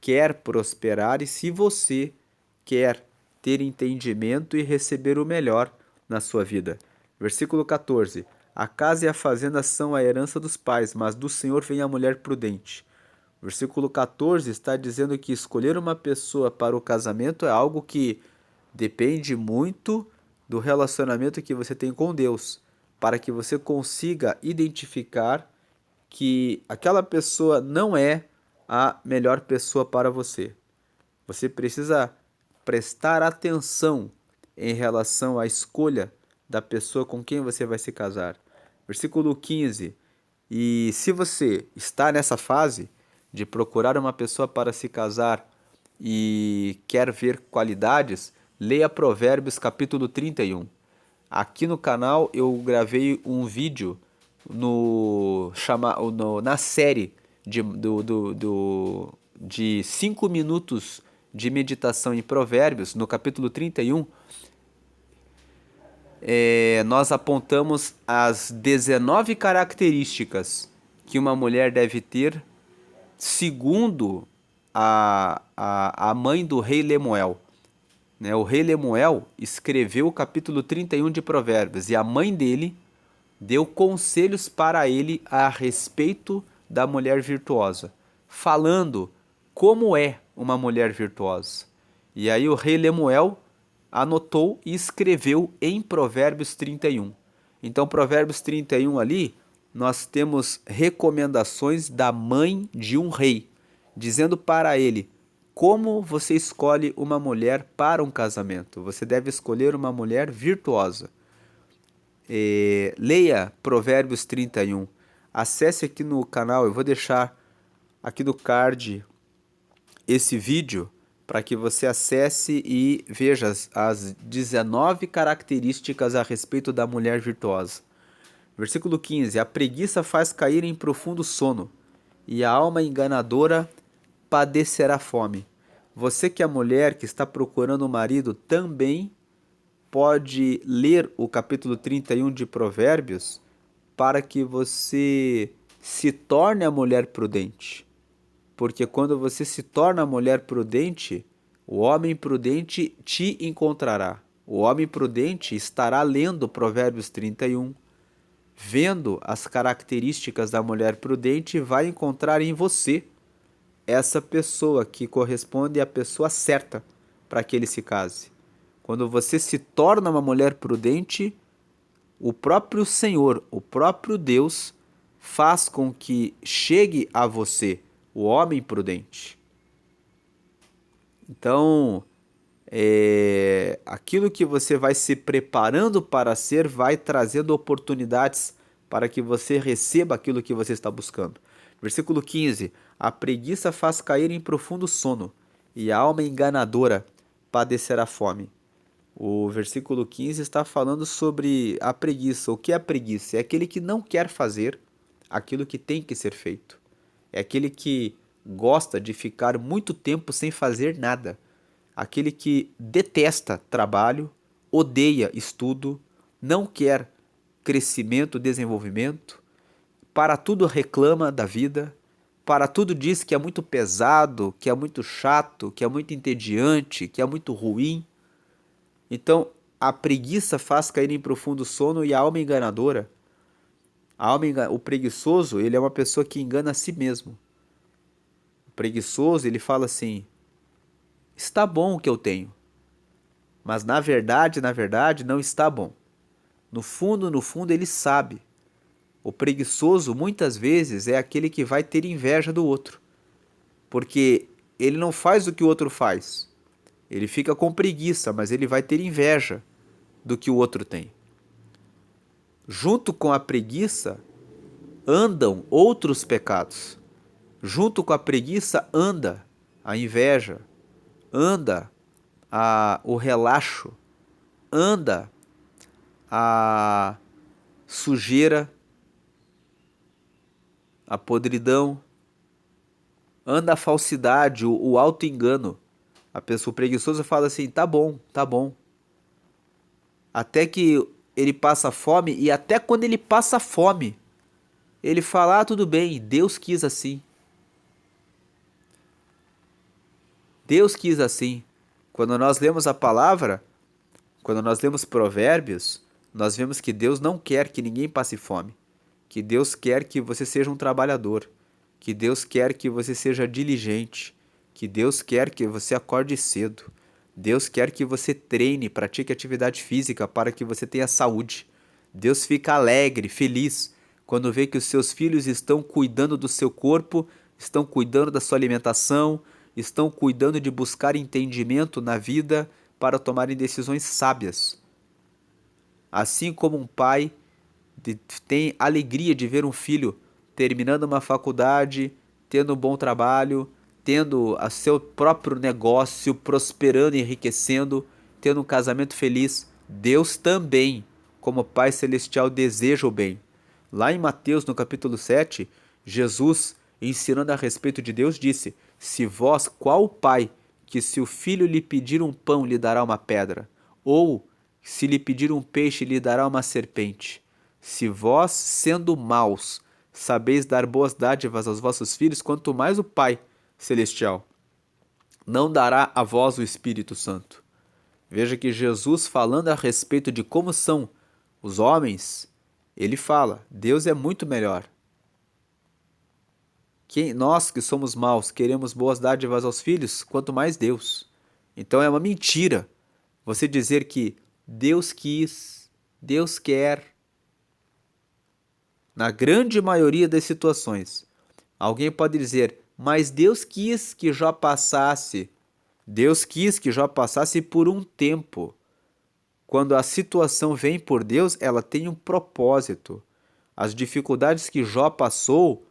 quer prosperar e se você quer ter entendimento e receber o melhor na sua vida. Versículo 14. A casa e a fazenda são a herança dos pais, mas do Senhor vem a mulher prudente. Versículo 14 está dizendo que escolher uma pessoa para o casamento é algo que depende muito do relacionamento que você tem com Deus, para que você consiga identificar que aquela pessoa não é a melhor pessoa para você. Você precisa prestar atenção em relação à escolha da pessoa com quem você vai se casar. Versículo 15. E se você está nessa fase de procurar uma pessoa para se casar e quer ver qualidades, leia Provérbios capítulo 31. Aqui no canal eu gravei um vídeo na série de 5 minutos de meditação em Provérbios, no capítulo 31. Nós apontamos as 19 características que uma mulher deve ter, segundo a mãe do rei Lemuel. O rei Lemuel escreveu o capítulo 31 de Provérbios e a mãe dele deu conselhos para ele a respeito da mulher virtuosa, falando como é uma mulher virtuosa. E aí o rei Lemuel anotou e escreveu em Provérbios 31. Então, Provérbios 31 ali, nós temos recomendações da mãe de um rei, dizendo para ele como você escolhe uma mulher para um casamento. Você deve escolher uma mulher virtuosa. Leia Provérbios 31. Acesse aqui no canal, eu vou deixar aqui no card esse vídeo para que você acesse e veja as 19 características a respeito da mulher virtuosa. Versículo 15. A preguiça faz cair em profundo sono, e a alma enganadora padecerá fome. Você que é mulher que está procurando um marido também pode ler o capítulo 31 de Provérbios para que você se torne a mulher prudente. Porque quando você se torna a mulher prudente, o homem prudente te encontrará. O homem prudente estará lendo Provérbios 31, vendo as características da mulher prudente e vai encontrar em você essa pessoa que corresponde à pessoa certa para que ele se case. Quando você se torna uma mulher prudente, o próprio Senhor, o próprio Deus, faz com que chegue a você o homem prudente. Então, aquilo que você vai se preparando para ser vai trazendo oportunidades para que você receba aquilo que você está buscando. Versículo 15: a preguiça faz cair em profundo sono, e a alma enganadora padecerá fome. O versículo 15 está falando sobre a preguiça. O que é a preguiça? É aquele que não quer fazer aquilo que tem que ser feito. É aquele que gosta de ficar muito tempo sem fazer nada. Aquele que detesta trabalho, odeia estudo, não quer crescimento, desenvolvimento, para tudo reclama da vida, para tudo diz que é muito pesado, que é muito chato, que é muito entediante, que é muito ruim. Então, a preguiça faz cair em profundo sono e a alma enganadora. O preguiçoso, ele é uma pessoa que engana a si mesmo. O preguiçoso, ele fala assim: está bom o que eu tenho, mas na verdade, não está bom. No fundo, ele sabe. O preguiçoso, muitas vezes, é aquele que vai ter inveja do outro, porque ele não faz o que o outro faz. Ele fica com preguiça, mas ele vai ter inveja do que o outro tem. Junto com a preguiça andam outros pecados. Junto com a preguiça anda a inveja, anda o relaxo, anda a sujeira, a podridão, anda a falsidade, o auto-engano. A pessoa preguiçosa fala assim: tá bom, tá bom. Até que ele passa fome, e até quando ele passa fome, ele fala: ah, tudo bem, Deus quis assim. Deus quis assim. Quando nós lemos a palavra, quando nós lemos Provérbios, nós vemos que Deus não quer que ninguém passe fome, que Deus quer que você seja um trabalhador, que Deus quer que você seja diligente, que Deus quer que você acorde cedo, Deus quer que você treine, pratique atividade física para que você tenha saúde. Deus fica alegre, feliz, quando vê que os seus filhos estão cuidando do seu corpo, estão cuidando da sua alimentação, estão cuidando de buscar entendimento na vida para tomarem decisões sábias. Assim como um pai tem alegria de ver um filho terminando uma faculdade, tendo um bom trabalho, tendo a seu próprio negócio prosperando e enriquecendo, tendo um casamento feliz, Deus também, como Pai Celestial, deseja o bem. Lá em Mateus, no capítulo 7, Jesus, ensinando a respeito de Deus, disse: se vós, qual pai, que se o filho lhe pedir um pão, lhe dará uma pedra? Ou, se lhe pedir um peixe, lhe dará uma serpente? Se vós, sendo maus, sabeis dar boas dádivas aos vossos filhos, quanto mais o Pai Celestial não dará a vós o Espírito Santo. Veja que Jesus, falando a respeito de como são os homens, ele fala: Deus é muito melhor. Nós que somos maus queremos boas dádivas aos filhos, quanto mais Deus. Então é uma mentira você dizer que Deus quis, Deus quer. Na grande maioria das situações, alguém pode dizer: mas Deus quis que Jó passasse. Deus quis que Jó passasse por um tempo. Quando a situação vem por Deus, ela tem um propósito. As dificuldades que Jó passou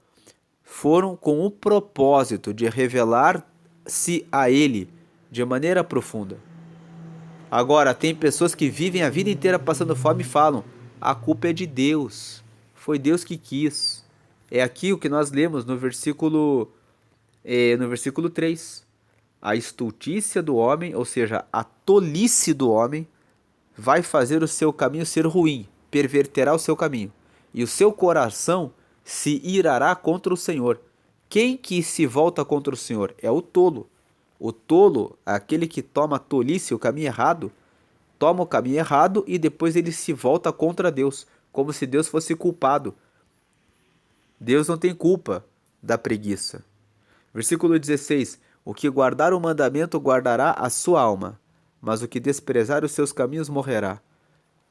foram com o propósito de revelar-se a ele de maneira profunda. Agora, tem pessoas que vivem a vida inteira passando fome e falam: a culpa é de Deus, foi Deus que quis. É aqui o que nós lemos no versículo 3. A estultícia do homem, ou seja, a tolice do homem, vai fazer o seu caminho ser ruim, perverterá o seu caminho, e o seu coração se irará contra o Senhor. Quem que se volta contra o Senhor? É o tolo. O tolo, aquele que toma a tolice, o caminho errado, toma o caminho errado e depois ele se volta contra Deus, como se Deus fosse culpado. Deus não tem culpa da preguiça. Versículo 16: o que guardar o mandamento guardará a sua alma, mas o que desprezar os seus caminhos morrerá.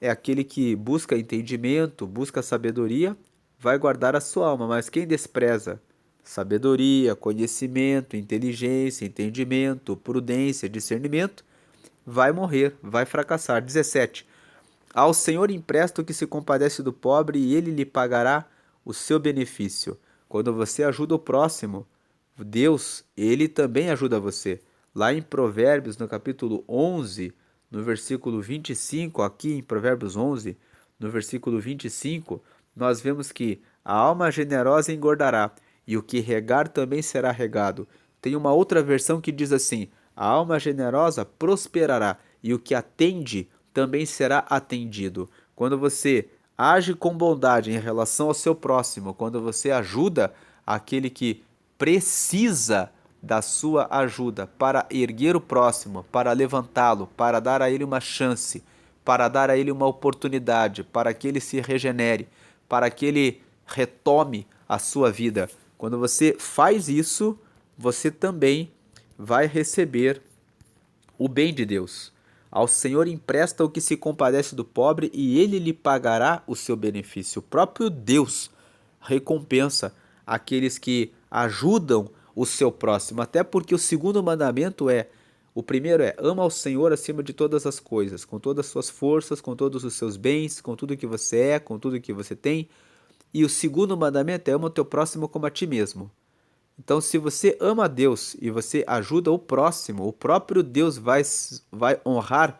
É aquele que busca entendimento, busca sabedoria, vai guardar a sua alma, mas quem despreza sabedoria, conhecimento, inteligência, entendimento, prudência, discernimento, vai morrer, vai fracassar. 17. Ao Senhor empresta o que se compadece do pobre e ele lhe pagará o seu benefício. Quando você ajuda o próximo, Deus, ele também ajuda você. Lá em Provérbios, no capítulo 11, no versículo 25, aqui em Provérbios 11, no versículo 25, nós vemos que a alma generosa engordará e o que regar também será regado. Tem uma outra versão que diz assim: a alma generosa prosperará e o que atende também será atendido. Quando você age com bondade em relação ao seu próximo, quando você ajuda aquele que precisa da sua ajuda para erguer o próximo, para levantá-lo, para dar a ele uma chance, para dar a ele uma oportunidade, para que ele se regenere, para que ele retome a sua vida. Quando você faz isso, você também vai receber o bem de Deus. Ao Senhor empresta o que se compadece do pobre e ele lhe pagará o seu benefício. O próprio Deus recompensa aqueles que ajudam o seu próximo. Até porque o segundo mandamento o primeiro é: ama ao Senhor acima de todas as coisas, com todas as suas forças, com todos os seus bens, com tudo que você é, com tudo que você tem. E o segundo mandamento é: ama o teu próximo como a ti mesmo. Então, se você ama a Deus e você ajuda o próximo, o próprio Deus vai honrar,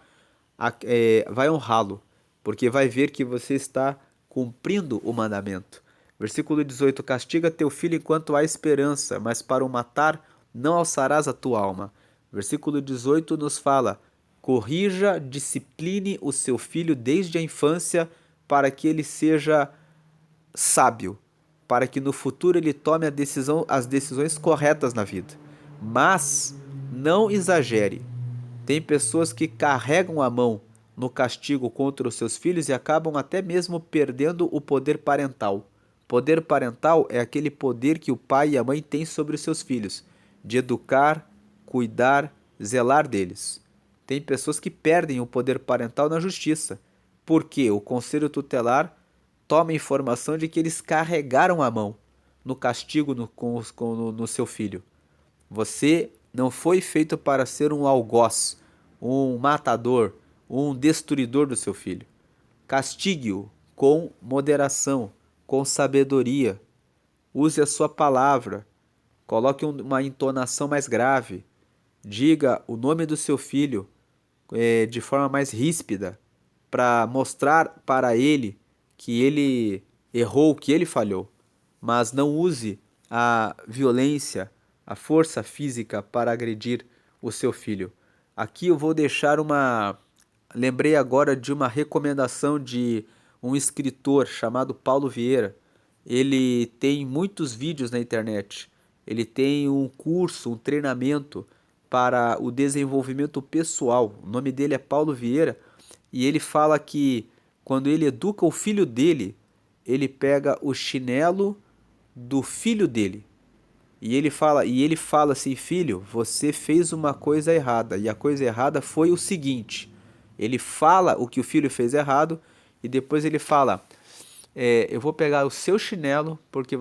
vai honrá-lo, porque vai ver que você está cumprindo o mandamento. Versículo 18: castiga teu filho enquanto há esperança, mas para o matar não alçarás a tua alma. Versículo 18 nos fala: corrija, discipline o seu filho desde a infância, para que ele seja sábio, para que no futuro ele tome as decisões corretas na vida. Mas não exagere. Tem pessoas que carregam a mão no castigo contra os seus filhos e acabam até mesmo perdendo o poder parental. Poder parental é aquele poder que o pai e a mãe têm sobre os seus filhos, de educar, cuidar, zelar deles. Tem pessoas que perdem o poder parental na justiça, porque o conselho tutelar toma informação de que eles carregaram a mão no castigo no seu filho. Você não foi feito para ser um algoz, um matador, um destruidor do seu filho. Castigue-o com moderação, com sabedoria. Use a sua palavra. Coloque uma entonação mais grave. Diga o nome do seu filho de forma mais ríspida, para mostrar para ele que ele errou, que ele falhou. Mas não use a violência, a força física para agredir o seu filho. Aqui eu vou deixar uma. Lembrei agora de uma recomendação de um escritor chamado Paulo Vieira. Ele tem muitos vídeos na internet. Ele tem um curso, um treinamento para o desenvolvimento pessoal. O nome dele é Paulo Vieira e ele fala que quando ele educa o filho dele, ele pega o chinelo do filho dele. E ele fala assim: filho, você fez uma coisa errada. E a coisa errada foi o seguinte. Ele fala o que o filho fez errado e depois ele fala: eu vou pegar o seu chinelo porque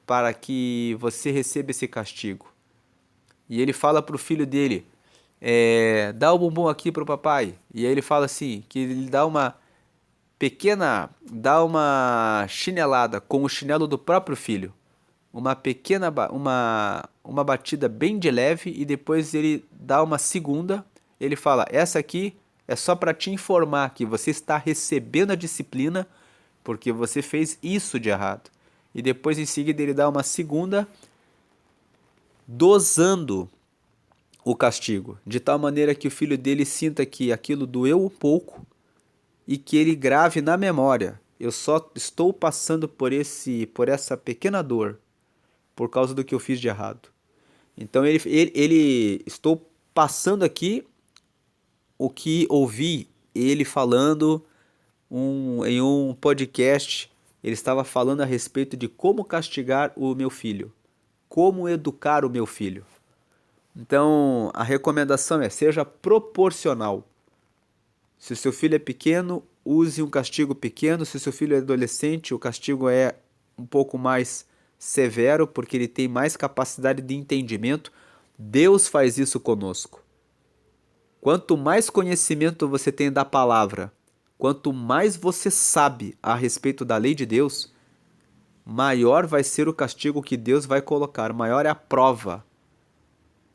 para que você receba esse castigo. E ele fala pro filho dele: dá o bumbum aqui pro papai. E aí ele fala assim, que ele dá uma chinelada com o chinelo do próprio filho. Uma pequena, uma batida bem de leve e depois ele dá uma segunda. Ele fala: essa aqui é só para te informar que você está recebendo a disciplina porque você fez isso de errado. E depois em seguida ele dá uma segunda, dosando o castigo, de tal maneira que o filho dele sinta que aquilo doeu um pouco e que ele grave na memória: eu só estou passando por essa pequena dor por causa do que eu fiz de errado. Então estou passando aqui o que ouvi ele falando em um podcast. Ele estava falando a respeito de como castigar o meu filho, como educar o meu filho. Então, a recomendação seja proporcional. Se o seu filho é pequeno, use um castigo pequeno. Se o seu filho é adolescente, o castigo é um pouco mais severo, porque ele tem mais capacidade de entendimento. Deus faz isso conosco. Quanto mais conhecimento você tem da palavra, quanto mais você sabe a respeito da lei de Deus, maior vai ser o castigo que Deus vai colocar, maior é a prova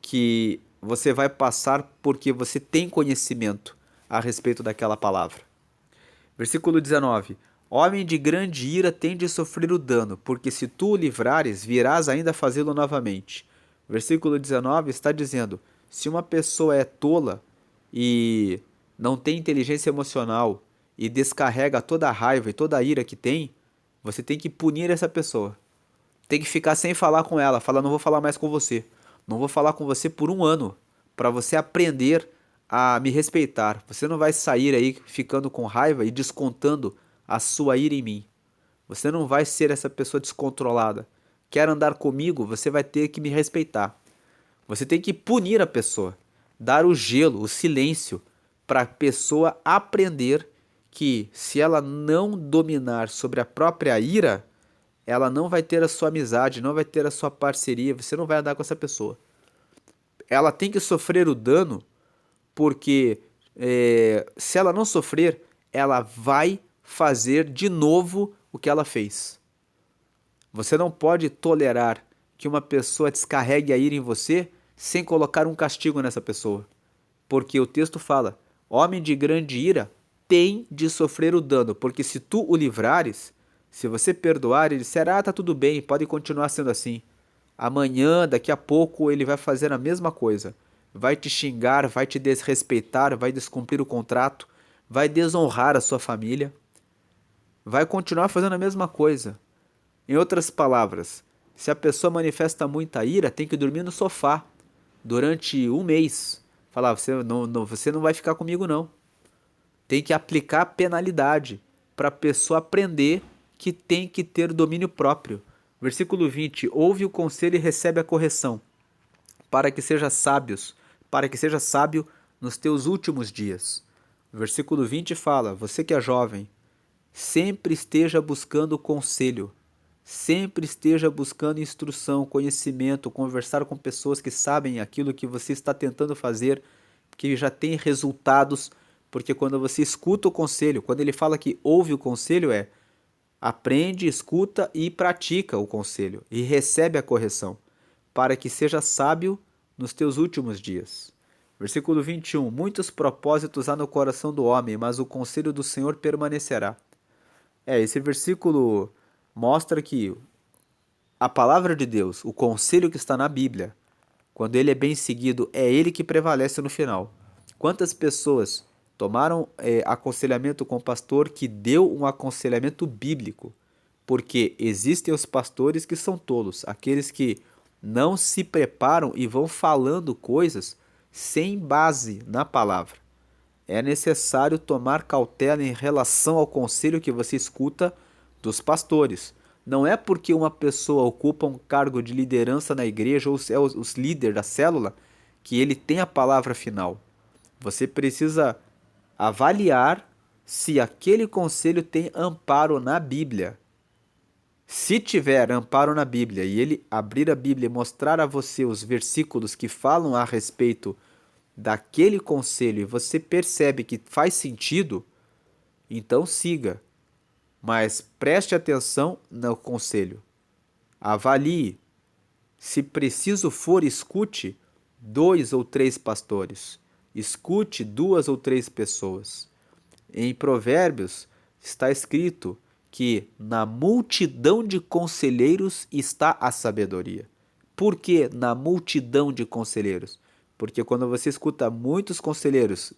que você vai passar porque você tem conhecimento a respeito daquela palavra. Versículo 19: Homem de grande ira tem de sofrer o dano, porque se tu o livrares, virás ainda fazê-lo novamente. Versículo 19 está dizendo: se uma pessoa é tola e não tem inteligência emocional e descarrega toda a raiva e toda a ira que tem, você tem que punir essa pessoa. Tem que ficar sem falar com ela, falar: não vou falar mais com você. Não vou falar com você por um ano, para você aprender a me respeitar. Você não vai sair aí ficando com raiva e descontando a sua ira em mim. Você não vai ser essa pessoa descontrolada. Quer andar comigo, você vai ter que me respeitar. Você tem que punir a pessoa, dar o gelo, o silêncio, para a pessoa aprender que se ela não dominar sobre a própria ira, ela não vai ter a sua amizade, não vai ter a sua parceria, você não vai andar com essa pessoa. Ela tem que sofrer o dano, porque se ela não sofrer, ela vai fazer de novo o que ela fez. Você não pode tolerar que uma pessoa descarregue a ira em você sem colocar um castigo nessa pessoa. Porque o texto fala: homem de grande ira tem de sofrer o dano, porque se tu o livrares, se você perdoar, ele disser: ah, tá tudo bem, pode continuar sendo assim. Amanhã, daqui a pouco, ele vai fazer a mesma coisa. Vai te xingar, vai te desrespeitar, vai descumprir o contrato, vai desonrar a sua família, vai continuar fazendo a mesma coisa. Em outras palavras, se a pessoa manifesta muita ira, tem que dormir no sofá durante um mês. Falar: você não vai ficar comigo não. Tem que aplicar penalidade para a pessoa aprender que tem que ter domínio próprio. Versículo 20: ouve o conselho e recebe a correção, para que seja sábio nos teus últimos dias. Versículo 20 fala: você que é jovem, sempre esteja buscando conselho, sempre esteja buscando instrução, conhecimento, conversar com pessoas que sabem aquilo que você está tentando fazer, que já tem resultados, porque quando você escuta o conselho, quando ele fala que ouve o conselho, aprende, escuta e pratica o conselho e recebe a correção, para que seja sábio nos teus últimos dias. Versículo 21: muitos propósitos há no coração do homem, mas o conselho do Senhor permanecerá. Esse versículo mostra que a palavra de Deus, o conselho que está na Bíblia, quando ele é bem seguido, é ele que prevalece no final. Quantas pessoas tomaram aconselhamento com o pastor que deu um aconselhamento bíblico? Porque existem os pastores que são tolos, aqueles que não se preparam e vão falando coisas sem base na palavra. É necessário tomar cautela em relação ao conselho que você escuta dos pastores. Não é porque uma pessoa ocupa um cargo de liderança na igreja ou é os líder da célula que ele tem a palavra final. Você precisa avaliar se aquele conselho tem amparo na Bíblia. Se tiver amparo na Bíblia e ele abrir a Bíblia e mostrar a você os versículos que falam a respeito daquele conselho e você percebe que faz sentido, então siga. Mas preste atenção no conselho. Avalie. Se preciso for, escute 2 ou 3 pastores. Escute 2 ou 3 pessoas. Em Provérbios está escrito que na multidão de conselheiros está a sabedoria. Por que na multidão de conselheiros? Porque quando você escuta muitos conselheiros,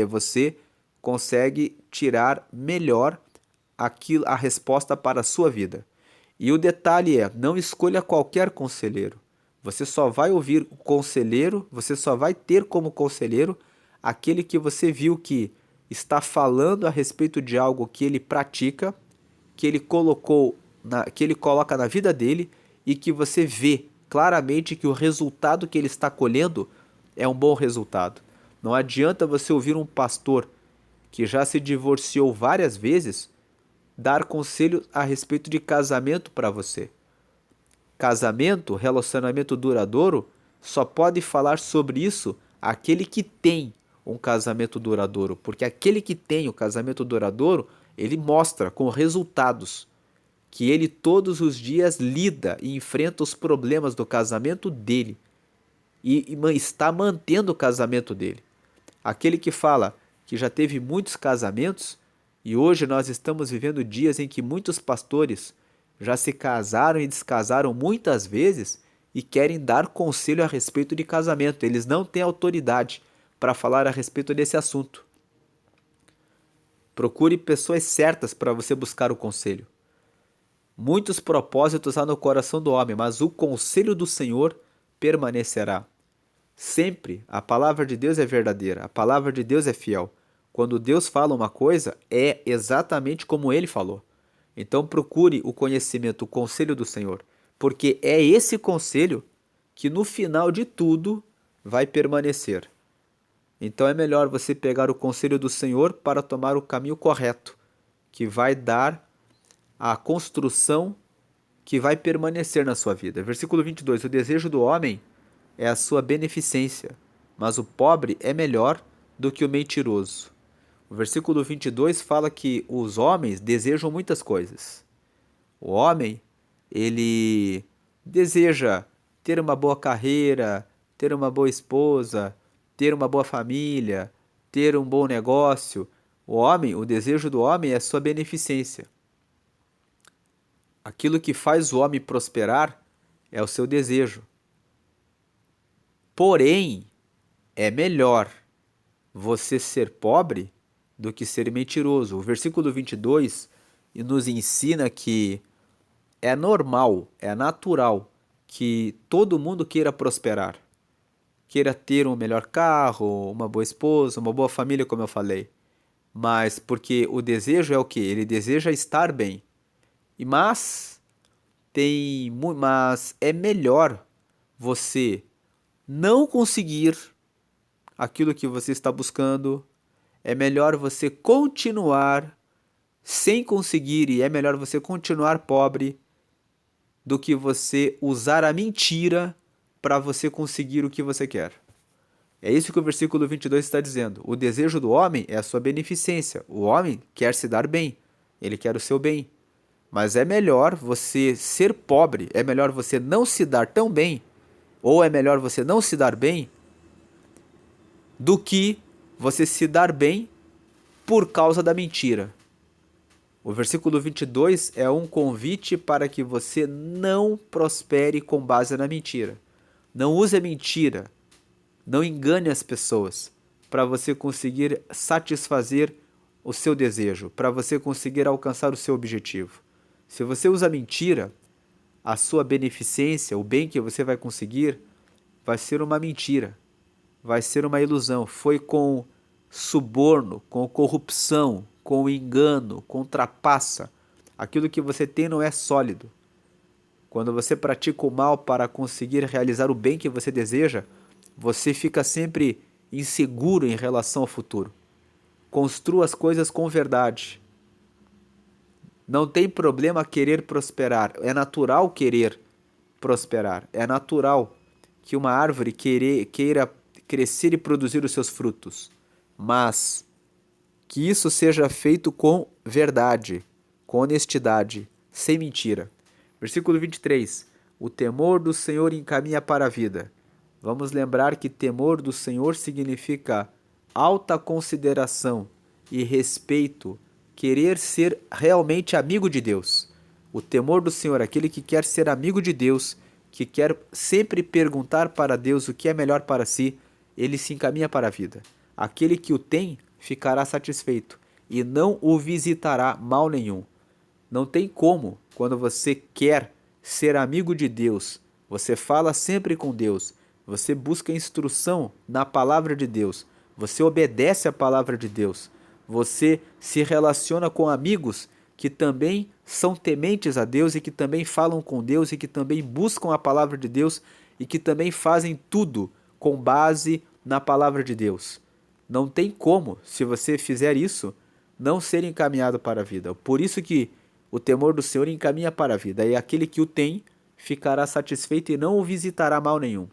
você consegue tirar melhor a resposta para a sua vida. E o detalhe não escolha qualquer conselheiro. Você só vai ouvir o conselheiro, você só vai ter como conselheiro aquele que você viu que está falando a respeito de algo que ele pratica, que ele que ele coloca na vida dele e que você vê claramente que o resultado que ele está colhendo é um bom resultado. Não adianta você ouvir um pastor que já se divorciou várias vezes dar conselho a respeito de casamento para você. Casamento, relacionamento duradouro, só pode falar sobre isso aquele que tem um casamento duradouro, porque aquele que tem o casamento duradouro, ele mostra com resultados que ele todos os dias lida e enfrenta os problemas do casamento dele e está mantendo o casamento dele. Aquele que fala que já teve muitos casamentos e hoje nós estamos vivendo dias em que muitos pastores já se casaram e descasaram muitas vezes e querem dar conselho a respeito de casamento. Eles não têm autoridade para falar a respeito desse assunto. Procure pessoas certas para você buscar o conselho. Muitos propósitos há no coração do homem, mas o conselho do Senhor permanecerá. Sempre a palavra de Deus é verdadeira, a palavra de Deus é fiel. Quando Deus fala uma coisa, é exatamente como ele falou. Então procure o conhecimento, o conselho do Senhor, porque é esse conselho que no final de tudo vai permanecer. Então é melhor você pegar o conselho do Senhor para tomar o caminho correto, que vai dar a construção que vai permanecer na sua vida. Versículo 22, o desejo do homem é a sua beneficência, mas o pobre é melhor do que o mentiroso. O versículo 22 fala que os homens desejam muitas coisas. O homem, ele deseja ter uma boa carreira, ter uma boa esposa, ter uma boa família, ter um bom negócio. O homem, o desejo do homem é a sua beneficência. Aquilo que faz o homem prosperar é o seu desejo. Porém, é melhor você ser pobre do que ser mentiroso. O versículo 22 nos ensina que é normal, é natural que todo mundo queira prosperar. Queira ter um melhor carro, uma boa esposa, uma boa família, como eu falei. Mas porque o desejo é o quê? Ele deseja estar bem. Mas é melhor você não conseguir aquilo que você está buscando, é melhor você continuar sem conseguir e é melhor você continuar pobre do que você usar a mentira para você conseguir o que você quer. É isso que o versículo 22 está dizendo. O desejo do homem é a sua beneficência. O homem quer se dar bem, ele quer o seu bem. Mas é melhor você ser pobre, é melhor você não se dar tão bem, ou é melhor você não se dar bem, do que você se dar bem por causa da mentira. O versículo 22 é um convite para que você não prospere com base na mentira. Não use a mentira, não engane as pessoas para você conseguir satisfazer o seu desejo, para você conseguir alcançar o seu objetivo. Se você usa mentira, a sua beneficência, o bem que você vai conseguir, vai ser uma mentira, vai ser uma ilusão. Foi com suborno, com corrupção, com engano, com trapaça. Aquilo que você tem não é sólido. Quando você pratica o mal para conseguir realizar o bem que você deseja, você fica sempre inseguro em relação ao futuro. Construa as coisas com verdade. Não tem problema querer prosperar. É natural querer prosperar. É natural que uma árvore queira crescer e produzir os seus frutos. Mas que isso seja feito com verdade, com honestidade, sem mentira. Versículo 23. O temor do Senhor encaminha para a vida. Vamos lembrar que temor do Senhor significa alta consideração e respeito, querer ser realmente amigo de Deus. O temor do Senhor, aquele que quer ser amigo de Deus, que quer sempre perguntar para Deus o que é melhor para si, ele se encaminha para a vida. Aquele que o tem ficará satisfeito e não o visitará mal nenhum. Não tem como, quando você quer ser amigo de Deus, você fala sempre com Deus, você busca instrução na palavra de Deus, você obedece a palavra de Deus, você se relaciona com amigos que também são tementes a Deus e que também falam com Deus e que também buscam a palavra de Deus e que também fazem tudo com base na palavra de Deus. Não tem como, se você fizer isso, não ser encaminhado para a vida. Por isso que o temor do Senhor encaminha para a vida, e aquele que o tem ficará satisfeito e não o visitará mal nenhum.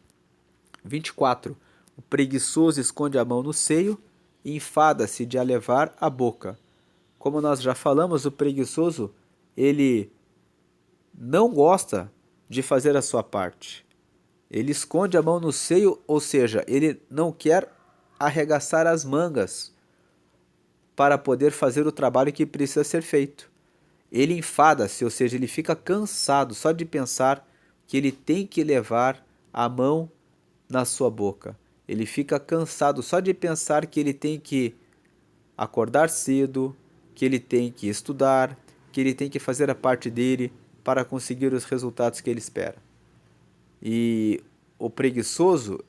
24. O preguiçoso esconde a mão no seio e enfada-se de a levar à boca. Como nós já falamos, o preguiçoso, ele não gosta de fazer a sua parte. Ele esconde a mão no seio, ou seja, ele não quer arregaçar as mangas para poder fazer o trabalho que precisa ser feito. Ele enfada-se, ou seja, ele fica cansado só de pensar que ele tem que levar a mão na sua boca. Ele fica cansado só de pensar que ele tem que acordar cedo, que ele tem que estudar, que ele tem que fazer a parte dele para conseguir os resultados que ele espera. E o preguiçoso,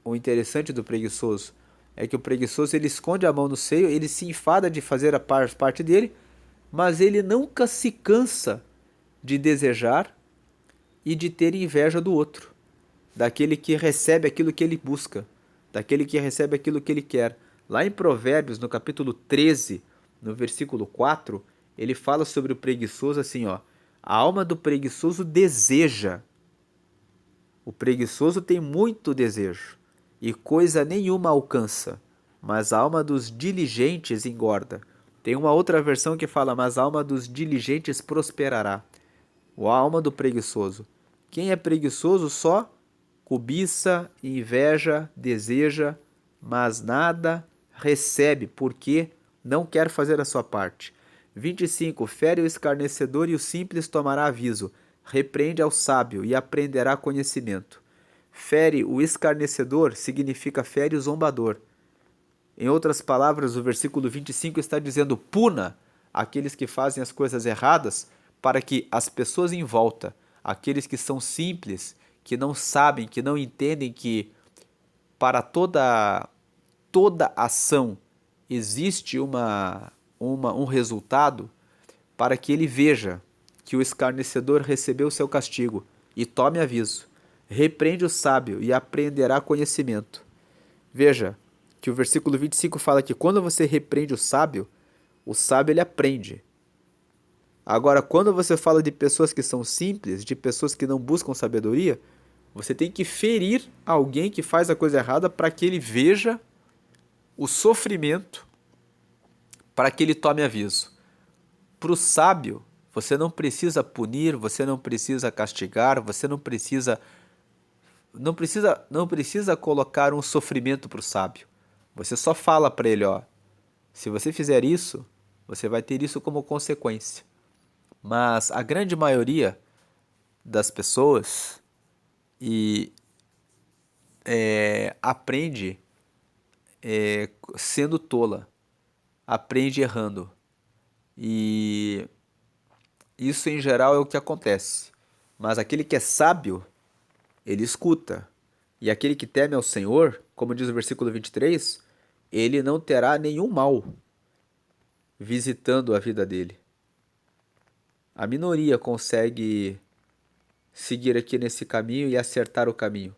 o interessante do preguiçoso é que o preguiçoso ele esconde a mão no seio, ele se enfada de fazer a parte dele, mas ele nunca se cansa de desejar e de ter inveja do outro, daquele que recebe aquilo que ele busca, daquele que recebe aquilo que ele quer. Lá em Provérbios, no capítulo 13, no versículo 4, ele fala sobre o preguiçoso assim, ó: a alma do preguiçoso deseja. O preguiçoso tem muito desejo e coisa nenhuma alcança, mas a alma dos diligentes engorda. Tem uma outra versão que fala: mas a alma dos diligentes prosperará. A alma do preguiçoso. Quem é preguiçoso só cobiça, inveja, deseja, mas nada recebe, porque não quer fazer a sua parte. 25. Fere o escarnecedor e o simples tomará aviso. Repreende ao sábio e aprenderá conhecimento. Fere o escarnecedor significa fere o zombador. Em outras palavras, o versículo 25 está dizendo: puna aqueles que fazem as coisas erradas, para que as pessoas em volta, aqueles que são simples, que não sabem, que não entendem que para toda ação existe um resultado, para que ele veja que o escarnecedor recebeu seu castigo e tome aviso. Repreende o sábio e aprenderá conhecimento. Veja que o versículo 25 fala que quando você repreende o sábio ele aprende. Agora, quando você fala de pessoas que são simples, de pessoas que não buscam sabedoria, você tem que ferir alguém que faz a coisa errada para que ele veja o sofrimento, para que ele tome aviso. Para o sábio, você não precisa punir, você não precisa castigar, você não precisa colocar um sofrimento para o sábio. Você só fala para ele, ó, se você fizer isso, você vai ter isso como consequência. Mas a grande maioria das pessoas aprende sendo tola, aprende errando. E isso em geral é o que acontece. Mas aquele que é sábio, ele escuta. E aquele que teme ao Senhor, como diz o versículo 23, ele não terá nenhum mal visitando a vida dele. A minoria consegue seguir aqui nesse caminho e acertar o caminho.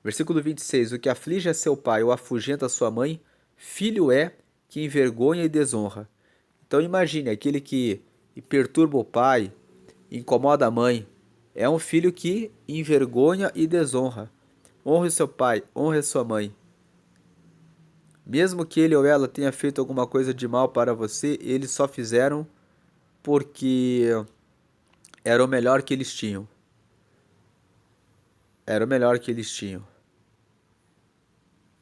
Versículo 26. O que aflige a seu pai ou afugenta a sua mãe, filho é que envergonha e desonra. Então imagine, aquele que perturba o pai, incomoda a mãe, é um filho que envergonha e desonra. Honre seu pai, honre sua mãe. Mesmo que ele ou ela tenha feito alguma coisa de mal para você, eles só fizeram porque era o melhor que eles tinham. Era o melhor que eles tinham.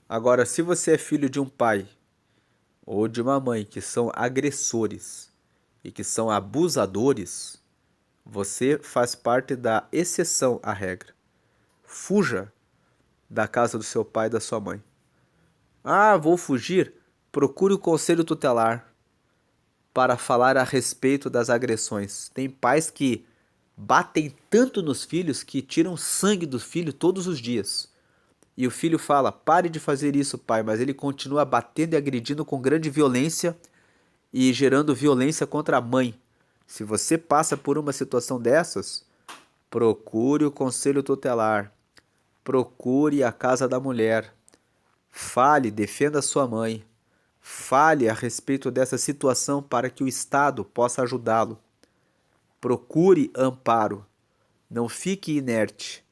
Agora, se você é filho de um pai ou de uma mãe que são agressores e que são abusadores, você faz parte da exceção à regra. Fuja da casa do seu pai e da sua mãe. Ah, vou fugir? Procure o conselho tutelar para falar a respeito das agressões. Tem pais que batem tanto nos filhos que tiram sangue do filho todos os dias. E o filho fala: pare de fazer isso, pai, mas ele continua batendo e agredindo com grande violência e gerando violência contra a mãe. Se você passa por uma situação dessas, procure o conselho tutelar, procure a casa da mulher, fale, defenda sua mãe, fale a respeito dessa situação para que o Estado possa ajudá-lo. Procure amparo, não fique inerte.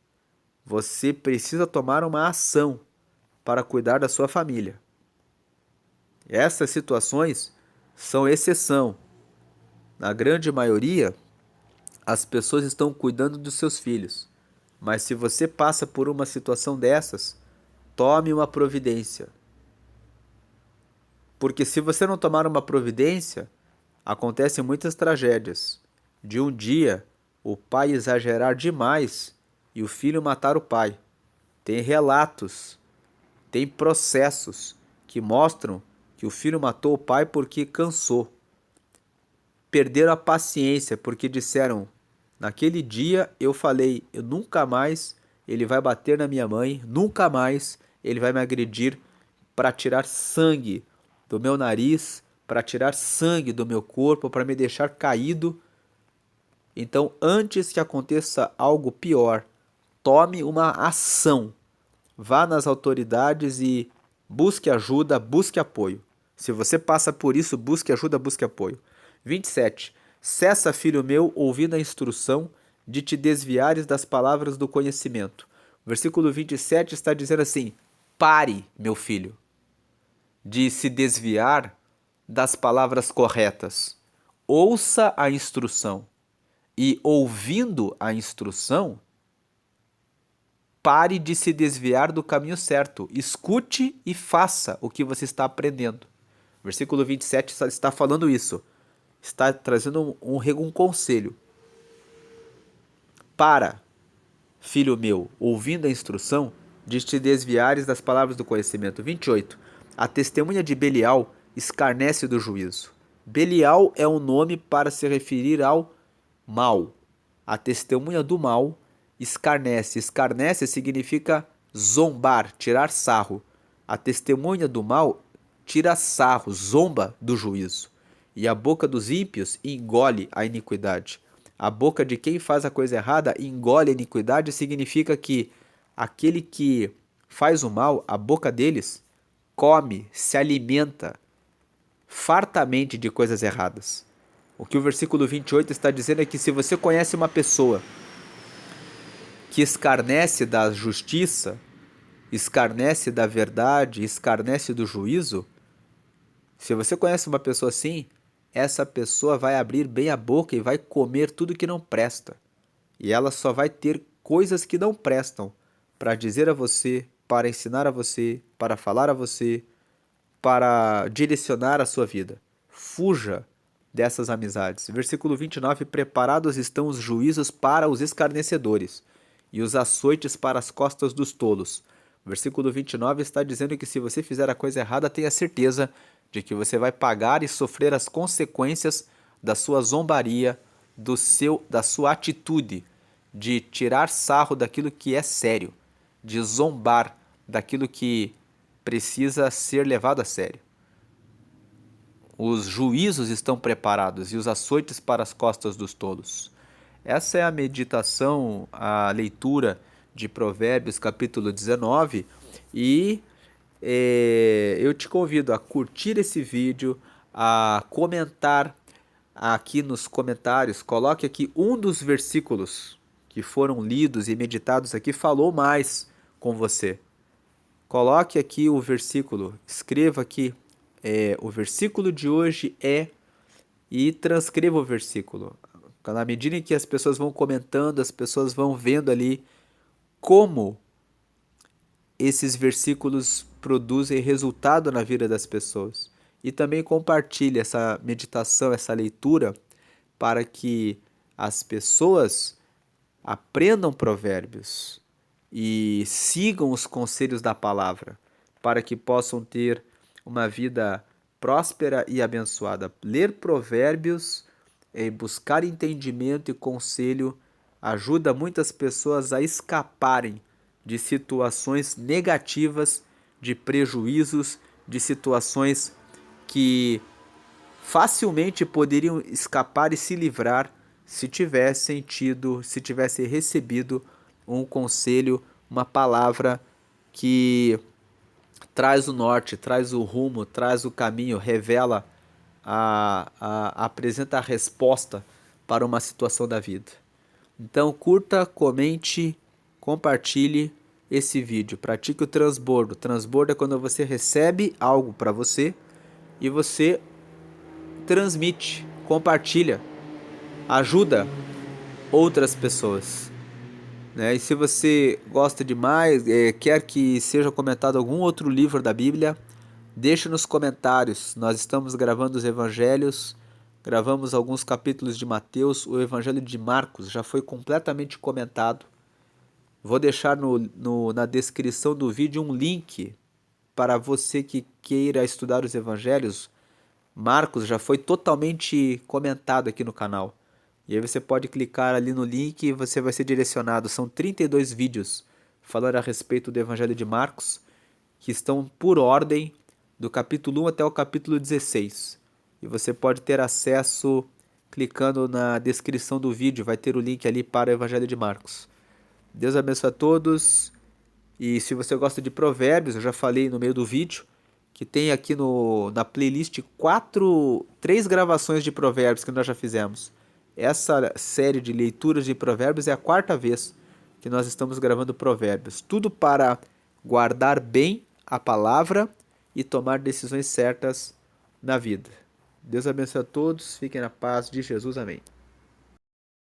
Você precisa tomar uma ação para cuidar da sua família. Essas situações são exceção. Na grande maioria, as pessoas estão cuidando dos seus filhos. Mas se você passa por uma situação dessas, tome uma providência. Porque se você não tomar uma providência, acontecem muitas tragédias. De um dia, o pai exagerar demais e o filho matar o pai. Tem relatos, tem processos que mostram que o filho matou o pai porque cansou. Perderam a paciência porque disseram: naquele dia eu falei, eu nunca mais ele vai bater na minha mãe, nunca mais ele vai me agredir para tirar sangue do meu nariz, para tirar sangue do meu corpo, para me deixar caído. Então, antes que aconteça algo pior, tome uma ação. Vá nas autoridades e busque ajuda, busque apoio. Se você passa por isso, busque ajuda, busque apoio. 27. Cessa, filho meu, ouvindo a instrução de te desviares das palavras do conhecimento. O versículo 27 está dizendo assim: pare, meu filho, de se desviar das palavras corretas. Ouça a instrução. E ouvindo a instrução, pare de se desviar do caminho certo. Escute e faça o que você está aprendendo. Versículo 27 está falando isso. Está trazendo um conselho. Para, filho meu, ouvindo a instrução, de te desviares das palavras do conhecimento. 28. A testemunha de Belial escarnece do juízo. Belial é um nome para se referir ao mal. A testemunha do mal escarnece. Escarnece significa zombar, tirar sarro. A testemunha do mal tira sarro, zomba do juízo. E a boca dos ímpios engole a iniquidade. A boca de quem faz a coisa errada engole a iniquidade, significa que aquele que faz o mal, a boca deles come, se alimenta fartamente de coisas erradas. O que o versículo 28 está dizendo é que se você conhece uma pessoa que escarnece da justiça, escarnece da verdade, escarnece do juízo, se você conhece uma pessoa assim, essa pessoa vai abrir bem a boca e vai comer tudo que não presta. E ela só vai ter coisas que não prestam para dizer a você, para ensinar a você, para falar a você, para direcionar a sua vida. Fuja dessas amizades. Versículo 29, preparados estão os juízos para os escarnecedores e os açoites para as costas dos tolos. Versículo 29 está dizendo que se você fizer a coisa errada, tenha certeza de que você vai pagar e sofrer as consequências da sua zombaria, da sua atitude de tirar sarro daquilo que é sério, de zombar daquilo que precisa ser levado a sério. Os juízos estão preparados e os açoites para as costas dos tolos. Essa é a meditação, a leitura de Provérbios capítulo 19 e eu te convido a curtir esse vídeo, a comentar aqui nos comentários, coloque aqui um dos versículos que foram lidos e meditados aqui, falou mais com você. Coloque aqui o versículo, escreva aqui, o versículo de hoje e transcreva o versículo. Na medida em que as pessoas vão comentando, as pessoas vão vendo ali como esses versículos produzem resultado na vida das pessoas. E também compartilhe essa meditação, essa leitura, para que as pessoas aprendam provérbios e sigam os conselhos da palavra, para que possam ter uma vida próspera e abençoada. Ler provérbios e buscar entendimento e conselho ajuda muitas pessoas a escaparem de situações negativas, de prejuízos, de situações que facilmente poderiam escapar e se livrar se tivessem recebido um conselho, uma palavra que traz o norte, traz o rumo, traz o caminho, revela, apresenta a resposta para uma situação da vida. Então curta, comente, compartilhe esse vídeo. Pratique o transbordo. Transbordo é quando você recebe algo para você e você transmite, compartilha, ajuda outras pessoas, né? E se você gosta demais, quer que seja comentado algum outro livro da Bíblia, deixe nos comentários. Nós estamos gravando os evangelhos, gravamos alguns capítulos de Mateus, o evangelho de Marcos já foi completamente comentado. Vou deixar na descrição do vídeo um link para você que queira estudar os evangelhos. Marcos já foi totalmente comentado aqui no canal. E aí você pode clicar ali no link e você vai ser direcionado. São 32 vídeos falando a respeito do Evangelho de Marcos, que estão por ordem do capítulo 1 até o capítulo 16. E você pode ter acesso clicando na descrição do vídeo, vai ter o link ali para o Evangelho de Marcos. Deus abençoe a todos. E se você gosta de provérbios, eu já falei no meio do vídeo, que tem aqui na playlist 3 gravações de provérbios que nós já fizemos. Essa série de leituras de provérbios é a 4ª vez que nós estamos gravando provérbios. Tudo para guardar bem a palavra e tomar decisões certas na vida. Deus abençoe a todos, fiquem na paz de Jesus, amém.